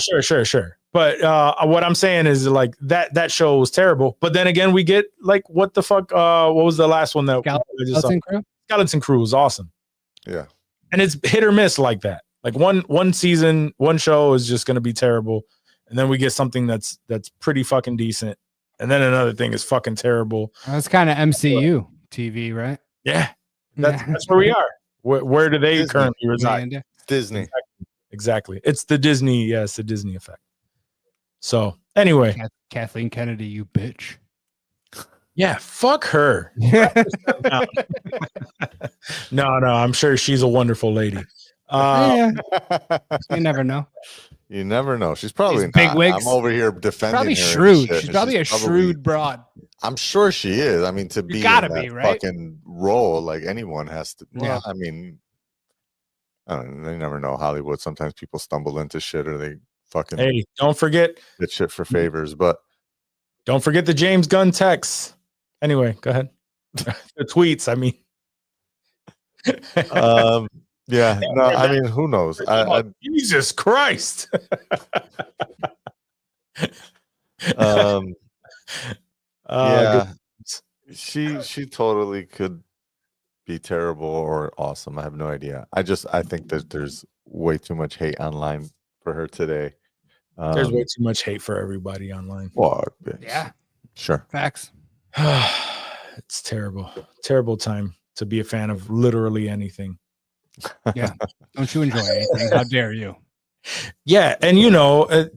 But what I'm saying is like that show was terrible. But then again, we get like what the fuck? What was the last one that Skeleton Crew? Skeleton Crew was awesome. Yeah, and it's hit or miss like that. Like one season, one show is just going to be terrible, and then we get something that's pretty fucking decent, and then another thing is fucking terrible. That's kind of MCU TV, right? Yeah, that's where we are. Where do they Disney. currently reside? Disney. Exactly. It's the Disney. Yeah, it's the Disney effect. So anyway, Kathleen Kennedy, you bitch. yeah, fuck her. No, I'm sure she's a wonderful lady. Yeah, you never know. You never know. She's probably These big not. wigs. I'm over here defending Probably her and shrewd. shit, She's and probably a shrewd broad. I'm sure she is. I mean, to be in gotta that be, right? fucking role, like anyone has to. Yeah. Well, I mean, I don't know. They never know Hollywood. Sometimes people stumble into shit, or they fucking Hey, don't forget get shit for favors. But the James Gunn texts. Anyway, go ahead. The tweets, I mean. yeah, no, I mean, who knows? Jesus Christ. Yeah, she totally could be terrible or awesome. I have no idea. I think that there's way too much hate online for her today. There's way too much hate for everybody online. Well, Yeah, sure. facts. It's terrible time to be a fan of literally anything. Yeah, don't you enjoy anything? How dare you? Yeah, and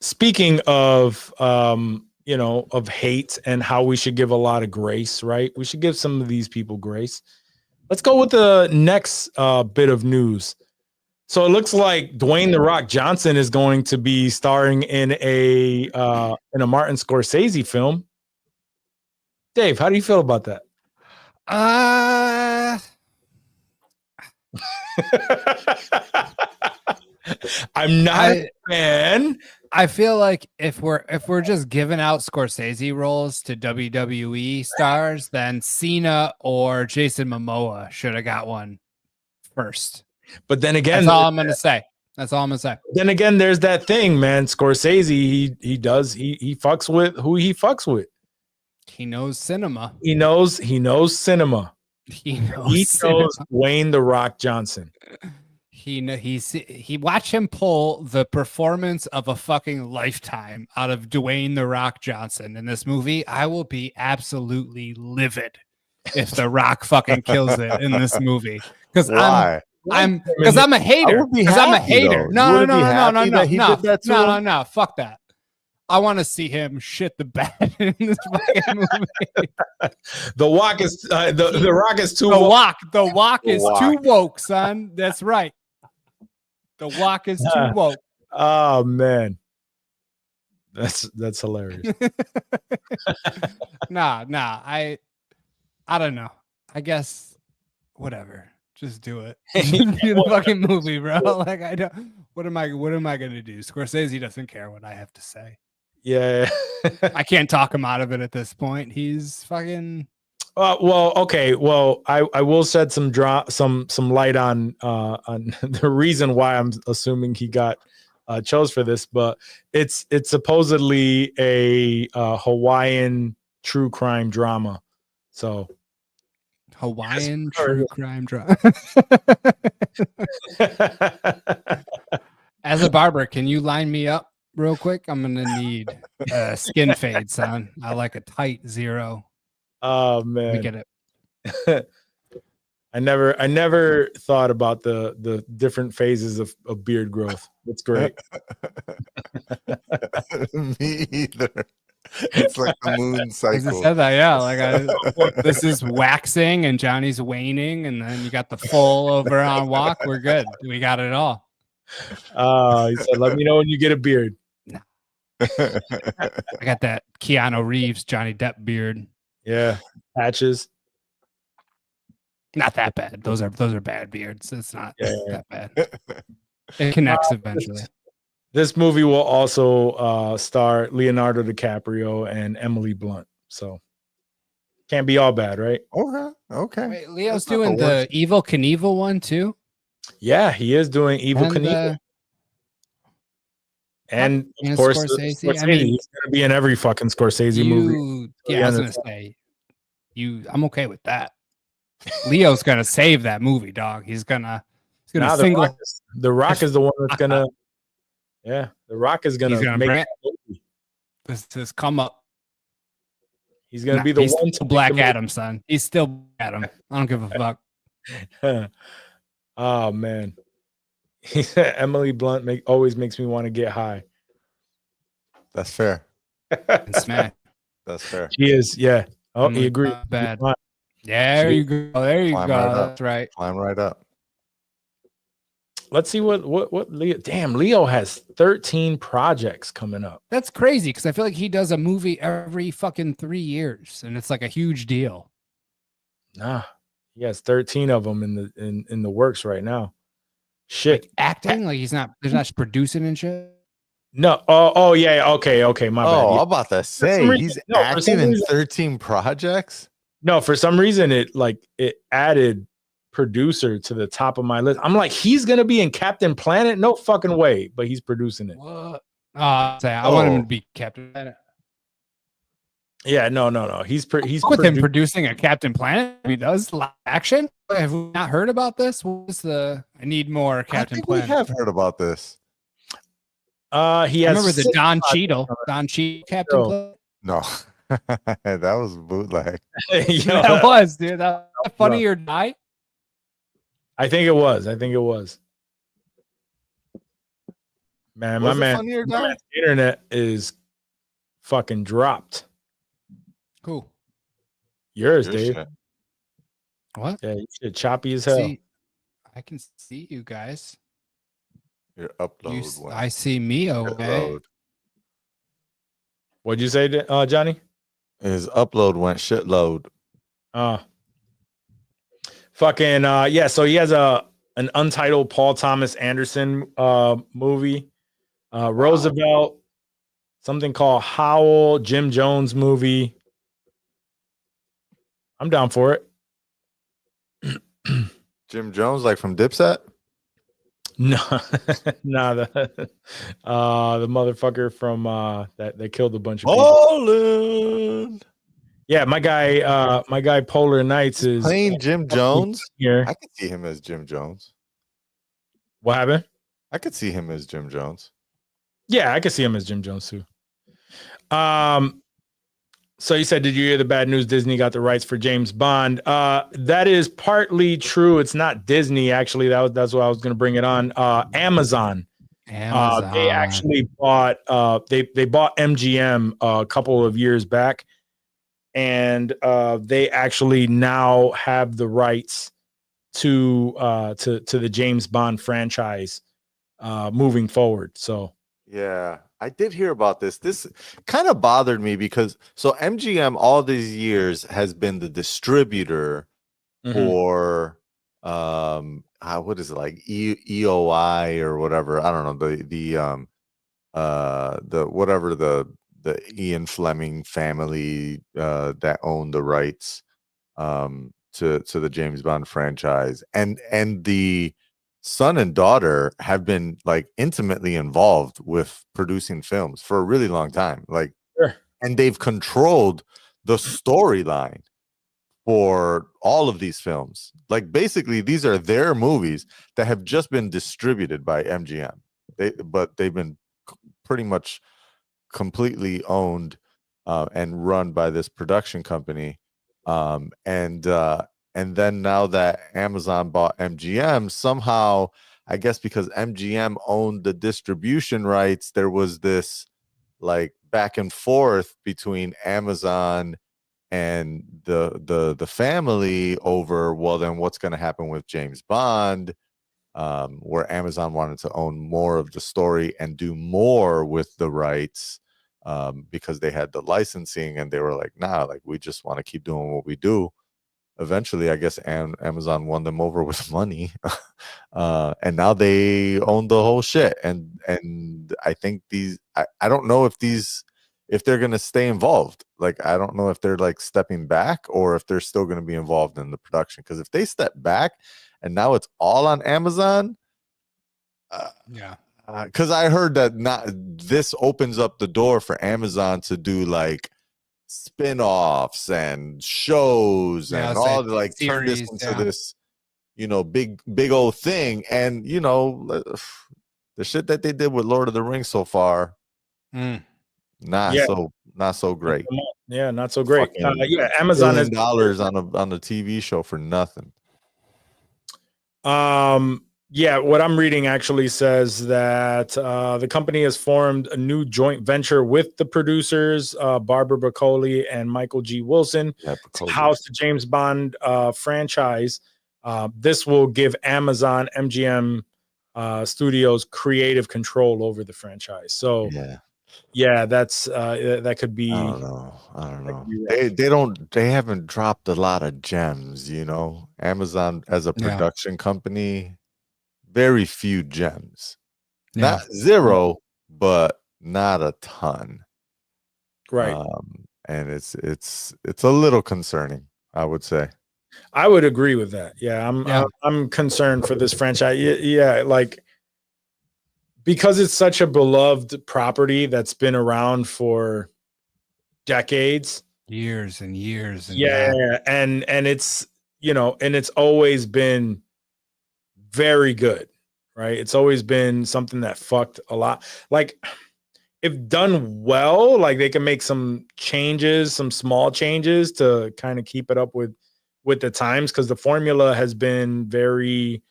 speaking of of hate and how we should give a lot of grace, right? We should give some of these people grace. Let's go with the next bit of news. So it looks like Dwayne "The Rock" Johnson is going to be starring in a Martin Scorsese film. Dave, how do you feel about that? I'm not a fan. I feel like if we're just giving out Scorsese roles to WWE stars, then Cena or Jason Momoa should have got one first. But then again, that's all I'm gonna say. That's all I'm gonna say. Then again, there's that thing, man. Scorsese, he fucks with who he fucks with. He knows cinema. He knows cinema. He knows Dwayne The Rock Johnson. He watch him pull the performance of a fucking lifetime out of Dwayne The Rock Johnson in this movie. I will be absolutely livid if The Rock fucking kills it in this movie. Because I'm a hater. Because I'm a hater. No. Fuck that. I want to see him shit the bed in this fucking movie. The Rock is the Rock is too woke. The Rock is too woke, son. That's right. The Rock is too woke. Oh man, that's hilarious. Nah. I don't know. I guess whatever. Just do it. Do the fucking movie, bro. Like I don't. What am I gonna do? Scorsese doesn't care what I have to say. Yeah, I can't talk him out of it at this point. He's fucking. Well, okay. Well, I will shed some light on the reason why I'm assuming he got chose for this, but it's supposedly a Hawaiian true crime drama. So Hawaiian true crime drama. As a barber, can you line me up real quick? I'm gonna need skin fade, son. I like a tight 0. Oh man, we get it. I never thought about the different phases of beard growth. It's great. Me either. It's like the moon cycle. I said that, yeah. Like this is waxing and Johnny's waning, and then you got the full over on walk. We're good. We got it all. He said, "Let me know when you get a beard." I got that Keanu Reeves, Johnny Depp beard. Yeah, patches. Not that bad. Those are bad beards. It's not that bad. It connects eventually. This movie will also star Leonardo DiCaprio and Emily Blunt. So can't be all bad, right? Okay. Wait, Leo's doing the Evel Knievel one too? Yeah, he is doing Evel Knievel. And of course, Scorsese. I mean, he's gonna be in every fucking Scorsese movie. Yeah, I was gonna say I'm okay with that. Leo's gonna save that movie, dog. He's gonna single. The Rock is the one that's gonna. Yeah, The Rock is gonna make that movie. This has come up. He's gonna be the one to Black Adam, son. He's still Adam. I don't give a fuck. Oh man, Emily Blunt always makes me want to get high. That's fair. And smack. That's fair. She is, yeah. Oh, he agreed. Bad. Yeah, there you go. There you go. That's right. Climb right up. Let's see what Leo. Damn, Leo has 13 projects coming up. That's crazy because I feel like he does a movie every fucking 3 years, and it's like a huge deal. Nah, he has 13 of them in the works right now. Shit, like acting like he's not producing and shit. No. Oh yeah. Okay. My bad. I'm about to say he's acting in 13 projects. No, for some reason it added producer to the top of my list. I'm like, he's gonna be in Captain Planet? No fucking way, but he's producing it. What? I want him to be Captain Planet. Yeah, no. He's with him producing a Captain Planet. He does live action. Have we not heard about this? What's I need more Captain Planet. We have heard about this. He has. I remember the Don Cheadle Captain Planet. No, that was bootleg. That was, dude. That was Funny or Die. I think it was. Man, my man's internet is fucking dropped. Cool. Yours, Dave. Shit. What? Yeah, you shit choppy as hell. I can see you guys. Your upload. I see me. Okay. What'd you say, Johnny? His upload went shitload. Fucking yeah. So he has an untitled Paul Thomas Anderson movie. Roosevelt, something called Howl, Jim Jones movie. I'm down for it. Jim Jones, like from Dipset? No, nah, the motherfucker from that killed a bunch of people. Poland. Yeah, my guy Polar Knights is Playing Jim Jones? here. I could see him as Jim Jones. What happened? I could see him as Jim Jones. Yeah, I could see him as Jim Jones too. So you said, did you hear the bad news? Disney got the rights for James Bond. That is partly true. It's not Disney, actually. That's what I was going to bring it on. Amazon. They actually bought they bought MGM a couple of years back, and they actually now have the rights to the James Bond franchise moving forward. So Yeah, I did hear about this. This kind of bothered me because so MGM all these years has been the distributor for what is it, like EOI or whatever? I don't know, the whatever the Ian Fleming family that owned the rights to the James Bond franchise, and the son and daughter have been like intimately involved with producing films for a really long time, like Sure. And they've controlled the storyline for all of these films. Like basically these are their movies that have just been distributed by MGM. But they've been pretty much completely owned and run by this production company. And then now that Amazon bought MGM, somehow, I guess because MGM owned the distribution rights, there was this like back and forth between Amazon and the family over, well, then what's going to happen with James Bond, where Amazon wanted to own more of the story and do more with the rights because they had the licensing, and they were like, nah, like we just want to keep doing what we do. Eventually, I guess Amazon won them over with money, and now they own the whole shit. And I think I don't know if they're gonna stay involved. Like I don't know if they're like stepping back or if they're still gonna be involved in the production. Because if they step back and now it's all on Amazon, Yeah. because I heard that this opens up the door for Amazon to do like spin-offs and shows and all the like turn this into this, big old thing. And the shit that they did with Lord of the Rings so far, not so great. Yeah, not so great. Amazon has dollars on a TV show for nothing. Yeah, what I'm reading actually says that the company has formed a new joint venture with the producers, Barbara Broccoli and Michael G. Wilson, to house the James Bond franchise. This will give Amazon MGM Studios creative control over the franchise. So yeah, that's that could be. I don't know. They haven't dropped a lot of gems, Amazon as a production company. Very few gems, not zero, but not a ton. Right. And it's a little concerning, I would say. I would agree with that. Yeah, I'm concerned for this franchise. Yeah, like because it's such a beloved property that's been around for decades, years and years. And and it's and it's always been very good, right? It's always been something that fucked a lot. Like if done well, like they can make some changes, some small changes to kind of keep it up with the times, because the formula has been very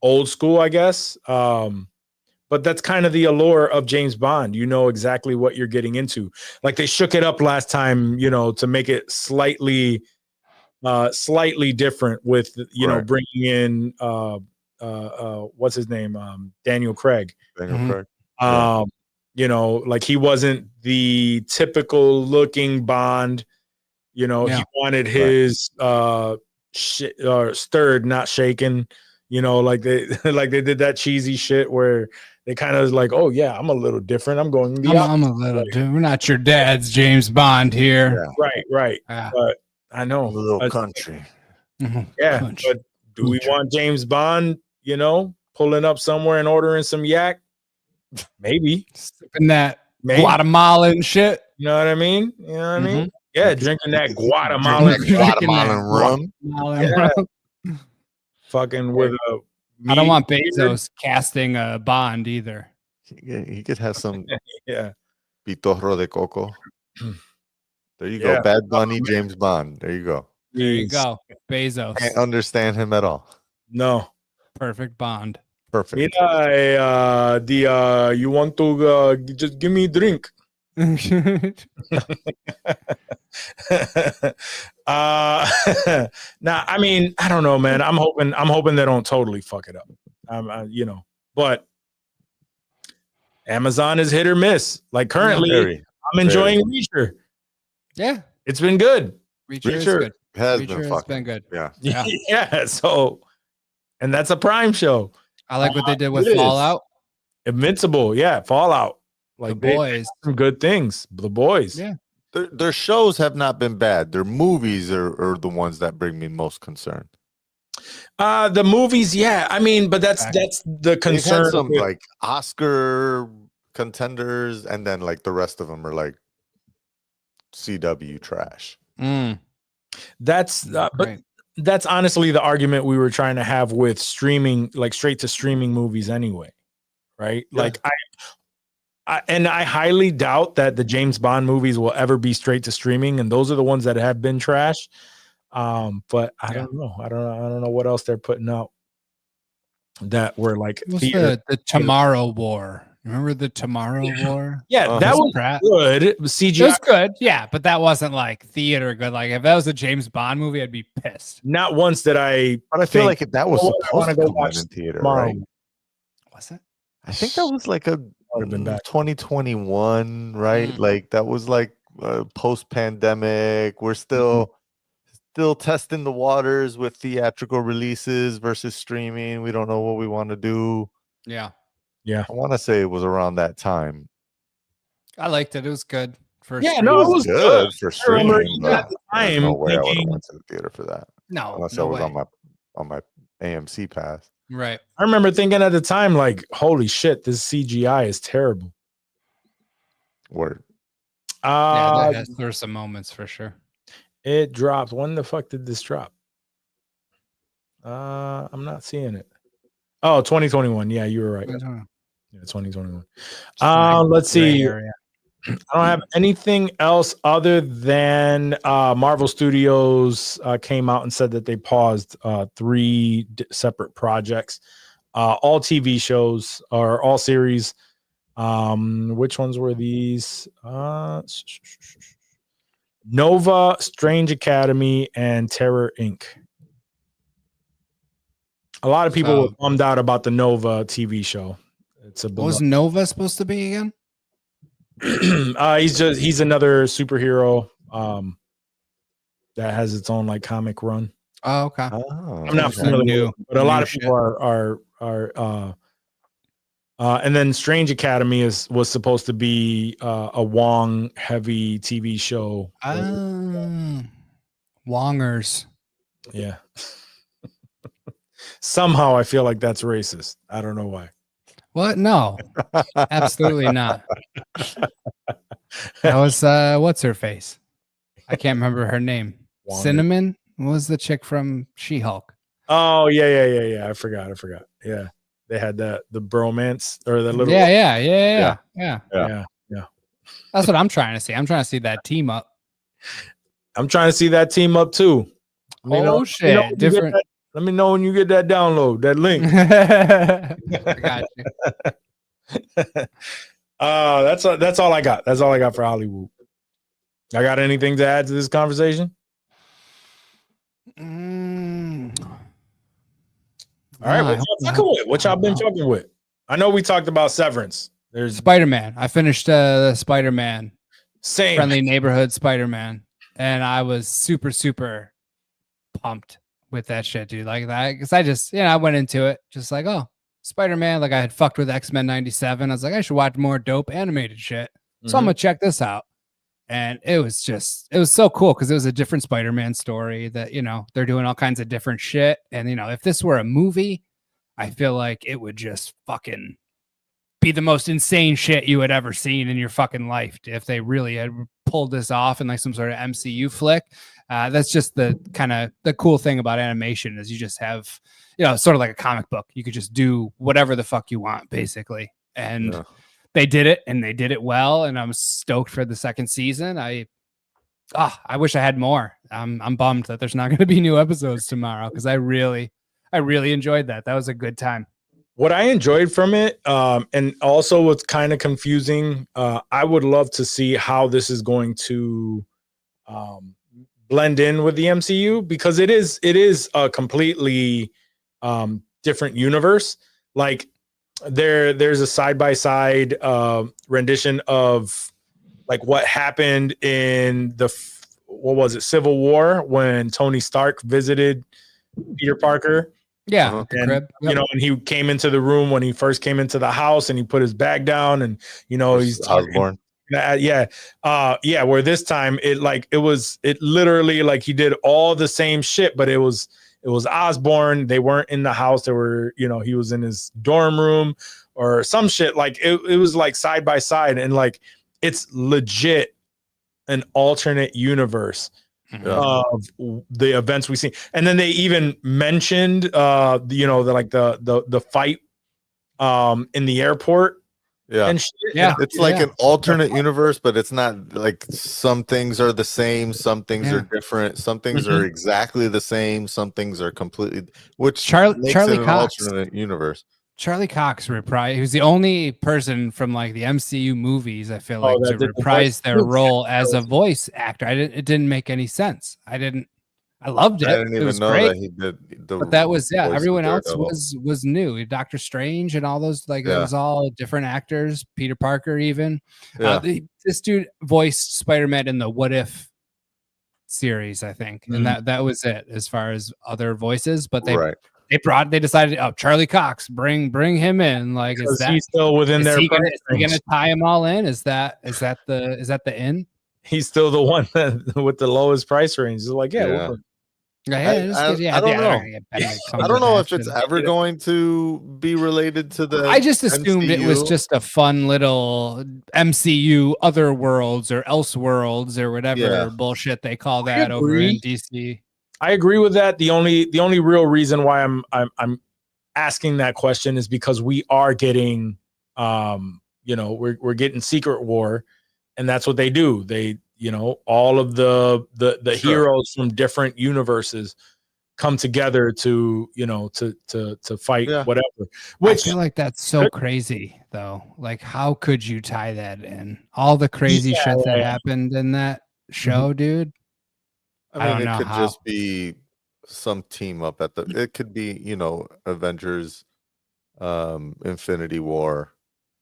old school, I guess. But that's kind of the allure of James Bond. You know exactly what you're getting into. Like they shook it up last time, to make it slightly different with, bringing in what's his name? Daniel Craig. Daniel Craig. You know, like he wasn't the typical looking Bond. You know, he wanted his stirred, not shaken. You know, like they like they did that cheesy shit where they kind of like, oh yeah, I'm a little different. I'm going the I'm a little dude. We're not your dad's James Bond here. right. But I know I'm a little country. But do we want James Bond, you know, pulling up somewhere and ordering some yak? Maybe. Sipping that Guatemalan shit. You know what I mean? You know what I mean? Yeah, drinking that Guatemalan rum. Yeah. Fucking with a I don't want Bezos casting a Bond either. He could have some pitorro de coco. There you go. Bad Bunny, James Bond. There you go. There you go. Bezos. Can't understand him at all. No. Perfect Bond. Perfect. Mira, you want to just give me a drink? Nah, I mean, I don't know, man. I'm hoping they don't totally fuck it up. You know, but Amazon is hit or miss. Like currently, I'm enjoying Reacher. Yeah, it's been good. Reacher has been good. Yeah. So, and that's a Prime show. I like what they did with Fallout. Invincible, Fallout. Like the boys, some good things. The boys, Their shows have not been bad. Their movies are the ones that bring me most concern. The movies, I mean, but that's the concern. They've had some like Oscar contenders, and then like the rest of them are like CW trash. That's but that's honestly the argument we were trying to have with streaming, like straight to streaming movies anyway, right? Like I highly doubt that the James Bond movies will ever be straight to streaming, and those are the ones that have been trash. But I don't know. I don't know what else they're putting out that were like the Tomorrow War. Remember the Tomorrow War? Yeah, that was good. It was CGI. It was good, but that wasn't like theater good. Like if that was a James Bond movie, I'd be pissed. Not once did I. But I feel like that was supposed to go in theater, right? Was it? I think that was like a 2021, right? Like that was like post-pandemic. We're still testing the waters with theatrical releases versus streaming. We don't know what we want to do. Yeah. I want to say it was around that time. I liked it. It was good. It was good for streaming. At the time, no way I would have went to the theater for that. No, unless I was on my AMC pass. Right. I remember thinking at the time, like, holy shit, this CGI is terrible. Word. There were some moments for sure. It dropped. When the fuck did this drop? I'm not seeing it. Oh, 2021. Yeah, you were right. 2021. Let's see. I don't have anything else other than Marvel Studios came out and said that they paused 3 separate projects, all TV shows or all series. Which ones were these? Nova, Strange Academy, and Terror Inc. A lot of people were bummed out about the Nova TV show. What was Nova supposed to be again? He's another superhero that has its own like comic run. Oh, okay. I'm not familiar, but a lot of people are and then Strange Academy was supposed to be a Wong heavy TV show. Wongers. Yeah. Somehow I feel like that's racist. I don't know why. What? No, absolutely not. That was what's her face? I can't remember her name. Wanda. Cinnamon? What was the chick from She-Hulk? Oh yeah. I forgot. Yeah, they had the bromance or the little. Yeah. That's what I'm trying to see. I'm trying to see that team up. I'm trying to see that team up too. Shit! Different. Let me know when you get that download, that link. I got you. That's all I got. That's all I got for Hollywood. I got anything to add to this conversation? All right, what y'all been fucking with? I know we talked about Severance. There's Spider-Man. I finished the Spider-Man, same. Friendly Neighborhood Spider-Man, and I was super, super pumped with that shit, dude. Like that, because I just, I went into it just like, oh, Spider-Man. Like I had fucked with X-Men '97. I was like, I should watch more dope animated shit. So I'm gonna check this out. And it was so cool because it was a different Spider-Man story that, they're doing all kinds of different shit. And, if this were a movie, I feel like it would just fucking be the most insane shit you had ever seen in your fucking life if they really had pulled this off in like some sort of MCU flick. That's just the kind of the cool thing about animation is you just have, sort of like a comic book. You could just do whatever the fuck you want, basically. And they did it, and they did it well, and I'm stoked for the second season. I wish I had more. I'm bummed that there's not going to be new episodes tomorrow because I really enjoyed that. That was a good time. What I enjoyed from it, and also what's kind of confusing, I would love to see how this is going to blend in with the MCU because it is a completely different universe. Like there's a side-by-side rendition of like what happened in Civil War when Tony Stark visited Peter Parker. Yeah, and crib. Yep. and he came into the room when he first came into the house, and he put his bag down, and he's Osborn. Where this time it literally like he did all the same shit, but it was Osborn. They weren't in the house. They were, he was in his dorm room or some shit. Like it was like side by side, and like it's legit an alternate universe of the events we see. And then they even mentioned the fight in the airport. Yeah. And shit. Yeah. It's like an alternate universe, but it's not like some things are the same, some things are different, some things are exactly the same, some things are completely, which makes Charlie it an Cox. alternate universe. Charlie Cox reprised. He was the only person from like the MCU movies, I feel like, to reprise their role as a voice actor. It didn't make any sense. I loved it. I didn't even know great. that he did But that was voice of everyone else Daredevil. was new. Doctor Strange and all those, like it was all different actors. Peter Parker even. This dude voiced Spider-Man in the What If series, I think, and that was it as far as other voices. But they decided, Charlie Cox, bring him in. Like, is that he's still within their? Is he gonna tie them all in? Is that the in? He's still the one with the lowest price range. It's like, I don't know. I don't know if it's ever going to be related to the. I just assumed it was just a fun little MCU other worlds or Elseworlds or whatever bullshit they call that over in DC. I agree with that. The only real reason why I'm asking that question is because we are getting we're getting Secret War, and that's what they do. They all of the heroes from different universes come together to fight whatever. Which I feel like that's so crazy though. Like, how could you tie that in? All the crazy shit that happened in that show, dude. I mean, it could just be some team up it could be, Avengers, Infinity War,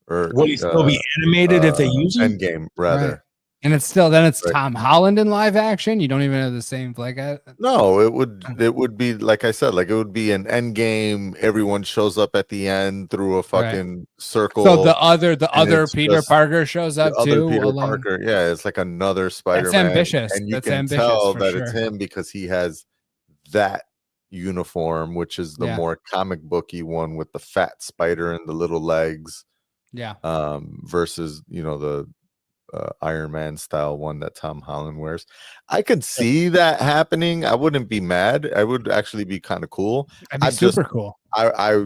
or will he still be animated if they use him? Endgame, rather. Right. And it's Tom Holland in live action. You don't even have the same No, it would be like I said, like it would be an end game. Everyone shows up at the end through a fucking circle. So the other Peter Parker shows up too. Peter Parker, it's like another Spider-Man. That's ambitious. And you can tell that it's him because he has that uniform, which is the more comic booky one with the fat spider and the little legs. Yeah. Versus the Iron Man style one that Tom Holland wears. I could see that happening. I wouldn't be mad. I would actually be kind of cool. I'd be super cool. I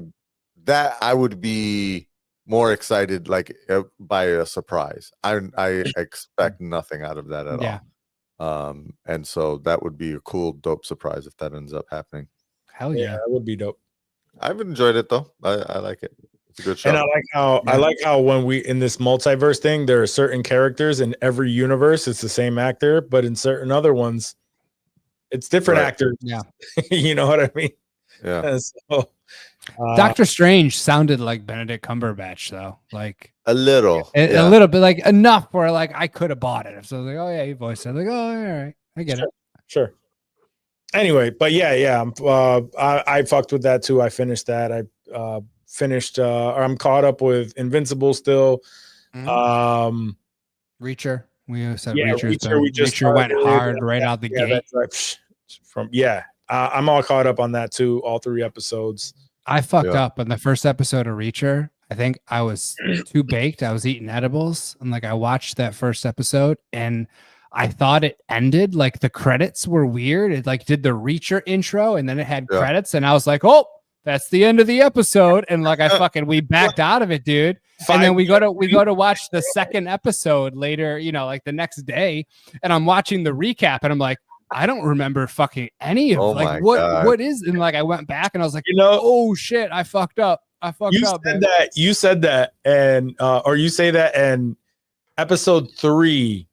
would be more excited, like by a surprise. I expect nothing out of that at all. And so that would be a cool, dope surprise if that ends up happening. Hell yeah, that would be dope. I've enjoyed it though. I like it. It's a good show. And I like how when we in this multiverse thing, there are certain characters in every universe. It's the same actor, but in certain other ones, it's different actors. Yeah, you know what I mean. Yeah. So, Doctor Strange sounded like Benedict Cumberbatch, though. Like A little. A little bit, like enough where like I could have bought it. So I was like, oh yeah, you voiced it. Like, oh, all right, I get it. Sure. Anyway, but yeah, I fucked with that too. I finished that. I finished, or I'm caught up with Invincible still. Mhm. Reacher. We said Yeah, Reacher. we just Reacher went started. hard right out the gate. That's right. I'm all caught up on that too. All 3 episodes. I fucked up on the first episode of Reacher. I think I was too baked. I was eating edibles, and like I watched that first episode, and I thought it ended. Like the credits were weird. It like did the Reacher intro, and then it had credits, and I was like, oh, that's the end of the episode. And like we backed out of it, dude. And then we go to watch the second episode later, like the next day, and I'm watching the recap, and I'm like, I don't remember fucking any of like what is, and like I went back and I was like, oh shit, I fucked up. You said that, and or you say that, and episode 3,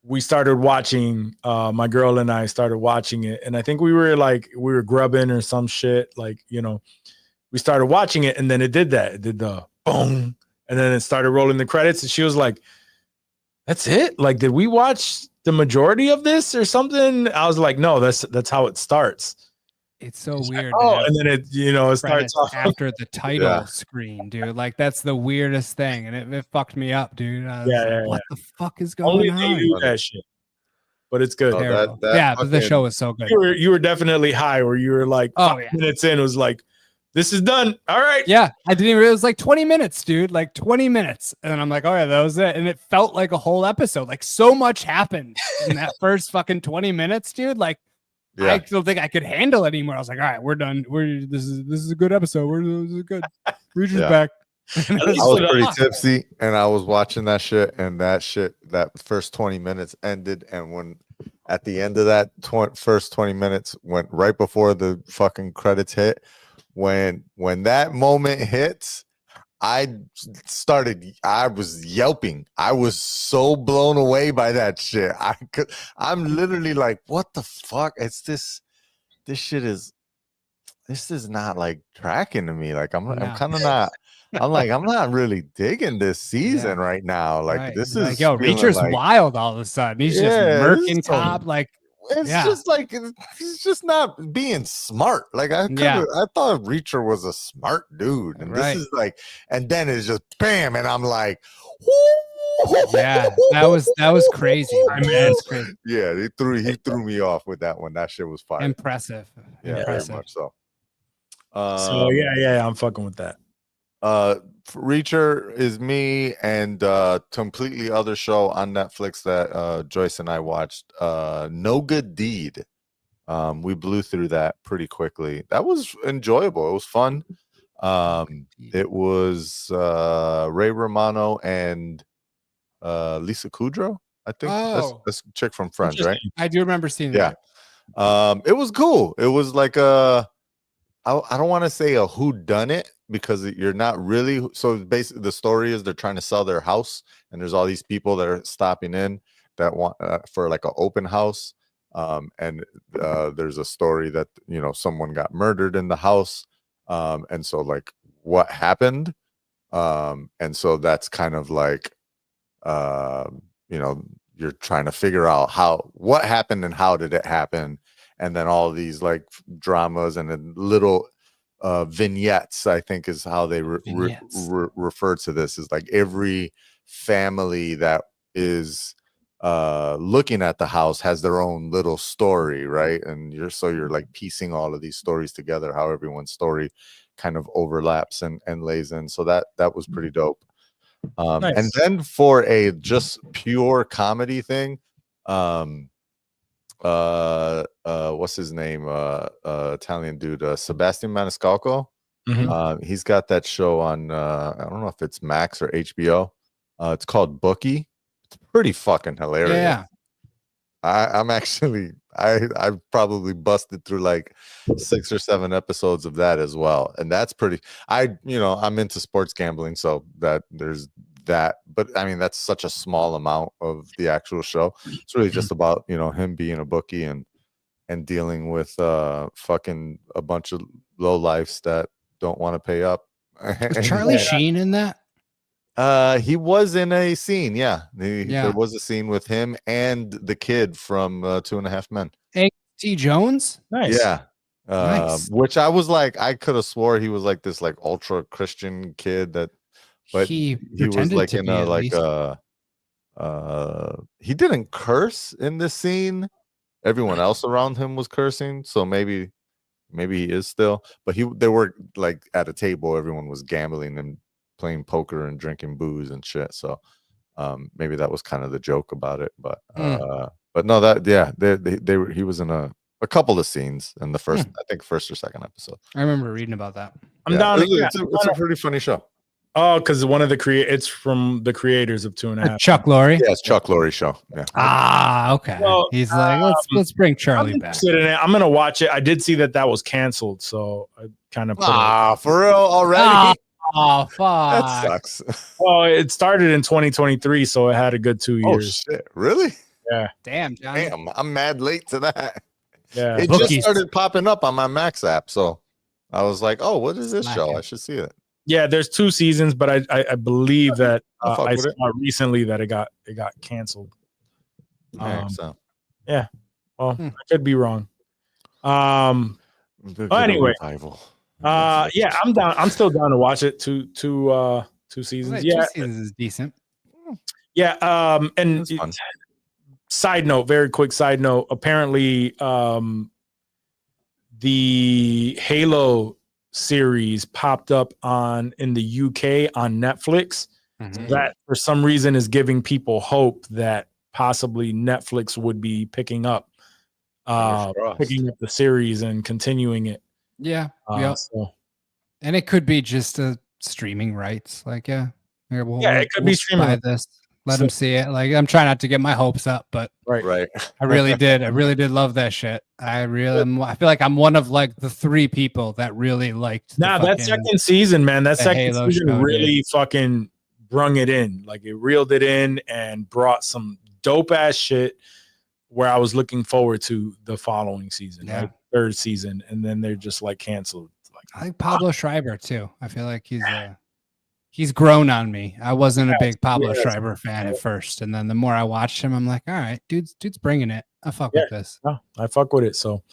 we started watching. My girl and I started watching it, and I think we were grubbing or some shit, we started watching it, and then it did that. It did the boom, and then it started rolling the credits, and she was like, "That's it? Like, did we watch the majority of this or something?" I was like, "No, that's how it starts." It's so weird. Like, and then it starts off after the title screen, dude. Like that's the weirdest thing, and it fucked me up, dude. I was like, what the fuck is going on? They do that shit, but it's good. But the show is so good. You were definitely high, where you were like 5 minutes in, it was like, this is done. All right. Yeah, I didn't even. It was like 20 minutes, dude. Like 20 minutes, and then I'm like, oh yeah, that was it. And it felt like a whole episode. Like so much happened in that first fucking 20 minutes, dude. Like. I don't think I could handle it anymore. I was like, all right, we're done. This is a good episode. This is good. Reacher's back. I was pretty tipsy, and I was watching that shit, and that first 20 minutes ended, and when at the end of that first 20 minutes went right before the fucking credits hit, when that moment hits, I was yelping. I was so blown away by that shit. I'm literally like, what the fuck? It's this shit is not like tracking to me. Like I'm kind of not. I'm like, I'm not really digging this season right now. Like this is like, yo, Reacher's wild all of a sudden. He's just murking top. Like it's just like he's just not being smart. Like I thought Reacher was a smart dude, and this is like, and then it's just bam, and I'm like, yeah, that was crazy. I mean, that's crazy. Yeah, he threw me off with that one. That shit was fire. Impressive. Yeah, very much so. So yeah, I'm fucking with that. Reacher is me, and completely other show on Netflix that Joyce and I watched, No Good Deed. We blew through that pretty quickly. That was enjoyable. It was fun. It was Ray Romano and Lisa Kudrow, I think. That's a chick from Friends, right? I do remember seeing that. It was cool. It was like I don't want to say a whodunit, because you're not really. So basically the story is they're trying to sell their house, and there's all these people that are stopping in that want for like an open house, and there's a story that someone got murdered in the house, and so like what happened, and so that's kind of like you're trying to figure out what happened and how did it happen, and then all these like dramas and then little vignettes, I think is how they refer to this, is like every family that is looking at the house has their own little story, right? And you're like piecing all of these stories together, how everyone's story kind of overlaps and lays in. So that was pretty dope. Nice. And then for a just pure comedy thing, what's his name? Italian dude, Sebastian Maniscalco. He's got that show on I don't know if it's Max or HBO. It's called Bookie. It's pretty fucking hilarious. Yeah. I'm actually I've probably busted through like 6 or 7 episodes of that as well. And that's pretty, I'm into sports gambling, so that there's that, but I mean that's such a small amount of the actual show. It's really just about him being a bookie and dealing with fucking a bunch of low lifes that don't want to pay up. Was Charlie Sheen in that? He was in a scene. Yeah. Yeah. There was a scene with him and the kid from 2.5 Men. T. Jones. Nice. Yeah. Nice. Which I was like, I could have swore he was like this like ultra Christian kid but he was pretended like to in be, a at like least. he didn't curse in this scene. Everyone else around him was cursing, so maybe he is still. But they were like at a table, everyone was gambling and playing poker and drinking booze and shit. So maybe that was kind of the joke about it. But no, that they were, he was in a couple of scenes in the first, I think first or second episode. I remember reading about that. I'm down. It's a pretty funny show. Oh, because one of the it's from the creators of 2.5. Chuck Lorre. Yeah, it's Chuck Lorre's show. Yeah. Ah, okay. Well, he's like, let's bring Charlie back. I'm gonna watch it. I did see that was canceled, so I kind of For real already. Oh, fuck. That sucks. Well, it started in 2023, so it had a good 2 years. Oh shit! Really? Yeah. Damn, Johnny. Damn, I'm mad late to that. Yeah. It just started popping up on my Max app, so I was like, "Oh, what is this show? I should see it." Yeah, there's 2 seasons, but I believe that I saw it. recently that it got canceled. So yeah, well, I could be wrong. Anyway, yeah, I'm down. I'm still down to watch it. Two seasons. Well, yeah, 2 seasons is decent. Yeah. And side note, very quick side note. Apparently, the Halo series popped up in the UK on Netflix. That for some reason is giving people hope that possibly Netflix would be picking up the series and continuing it. Yeah. So. And it could be just a streaming rights. Like, yeah. Here, it could be streaming. Buy this. Let them see it. Like, I'm trying not to get my hopes up, but right. I really did. I really did love that shit. I feel like I'm one of like the 3 people that really liked. That second season, man. That second Halo season show, really fucking brung it in. Like, it reeled it in and brought some dope ass shit where I was looking forward to the following season, right? 3rd season, and then they're just like canceled. Like, I like Pablo Schreiber too. I feel like he's grown on me. I wasn't a big Pablo Schreiber fan at first, and then the more I watched him, I'm like, all right, dude's bringing it. I fuck with this. No, I fuck with it. So,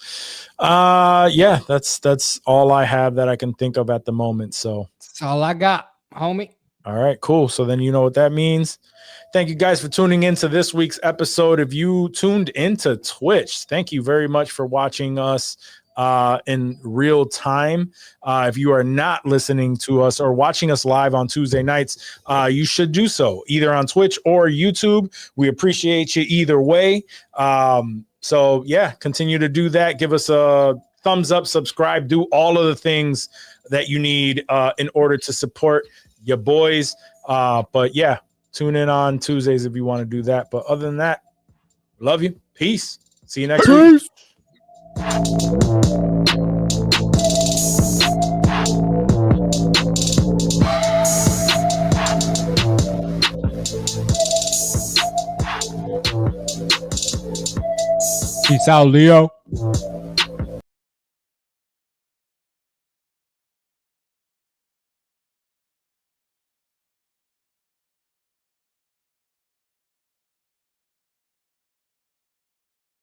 yeah, that's all I have that I can think of at the moment. So that's all I got, homie. All right, cool. So then you know what that means. Thank you guys for tuning into this week's episode. If you tuned into Twitch, thank you very much for watching us in real time. If you are not listening to us or watching us live on Tuesday nights, you should do so either on Twitch or YouTube. We appreciate you either way. So yeah, continue to do that. Give us a thumbs up, subscribe, do all of the things that you need in order to support your boys. But yeah, tune in on Tuesdays if you want to do that. But other than that, love you. Peace. See you next week. Peace out, Leo.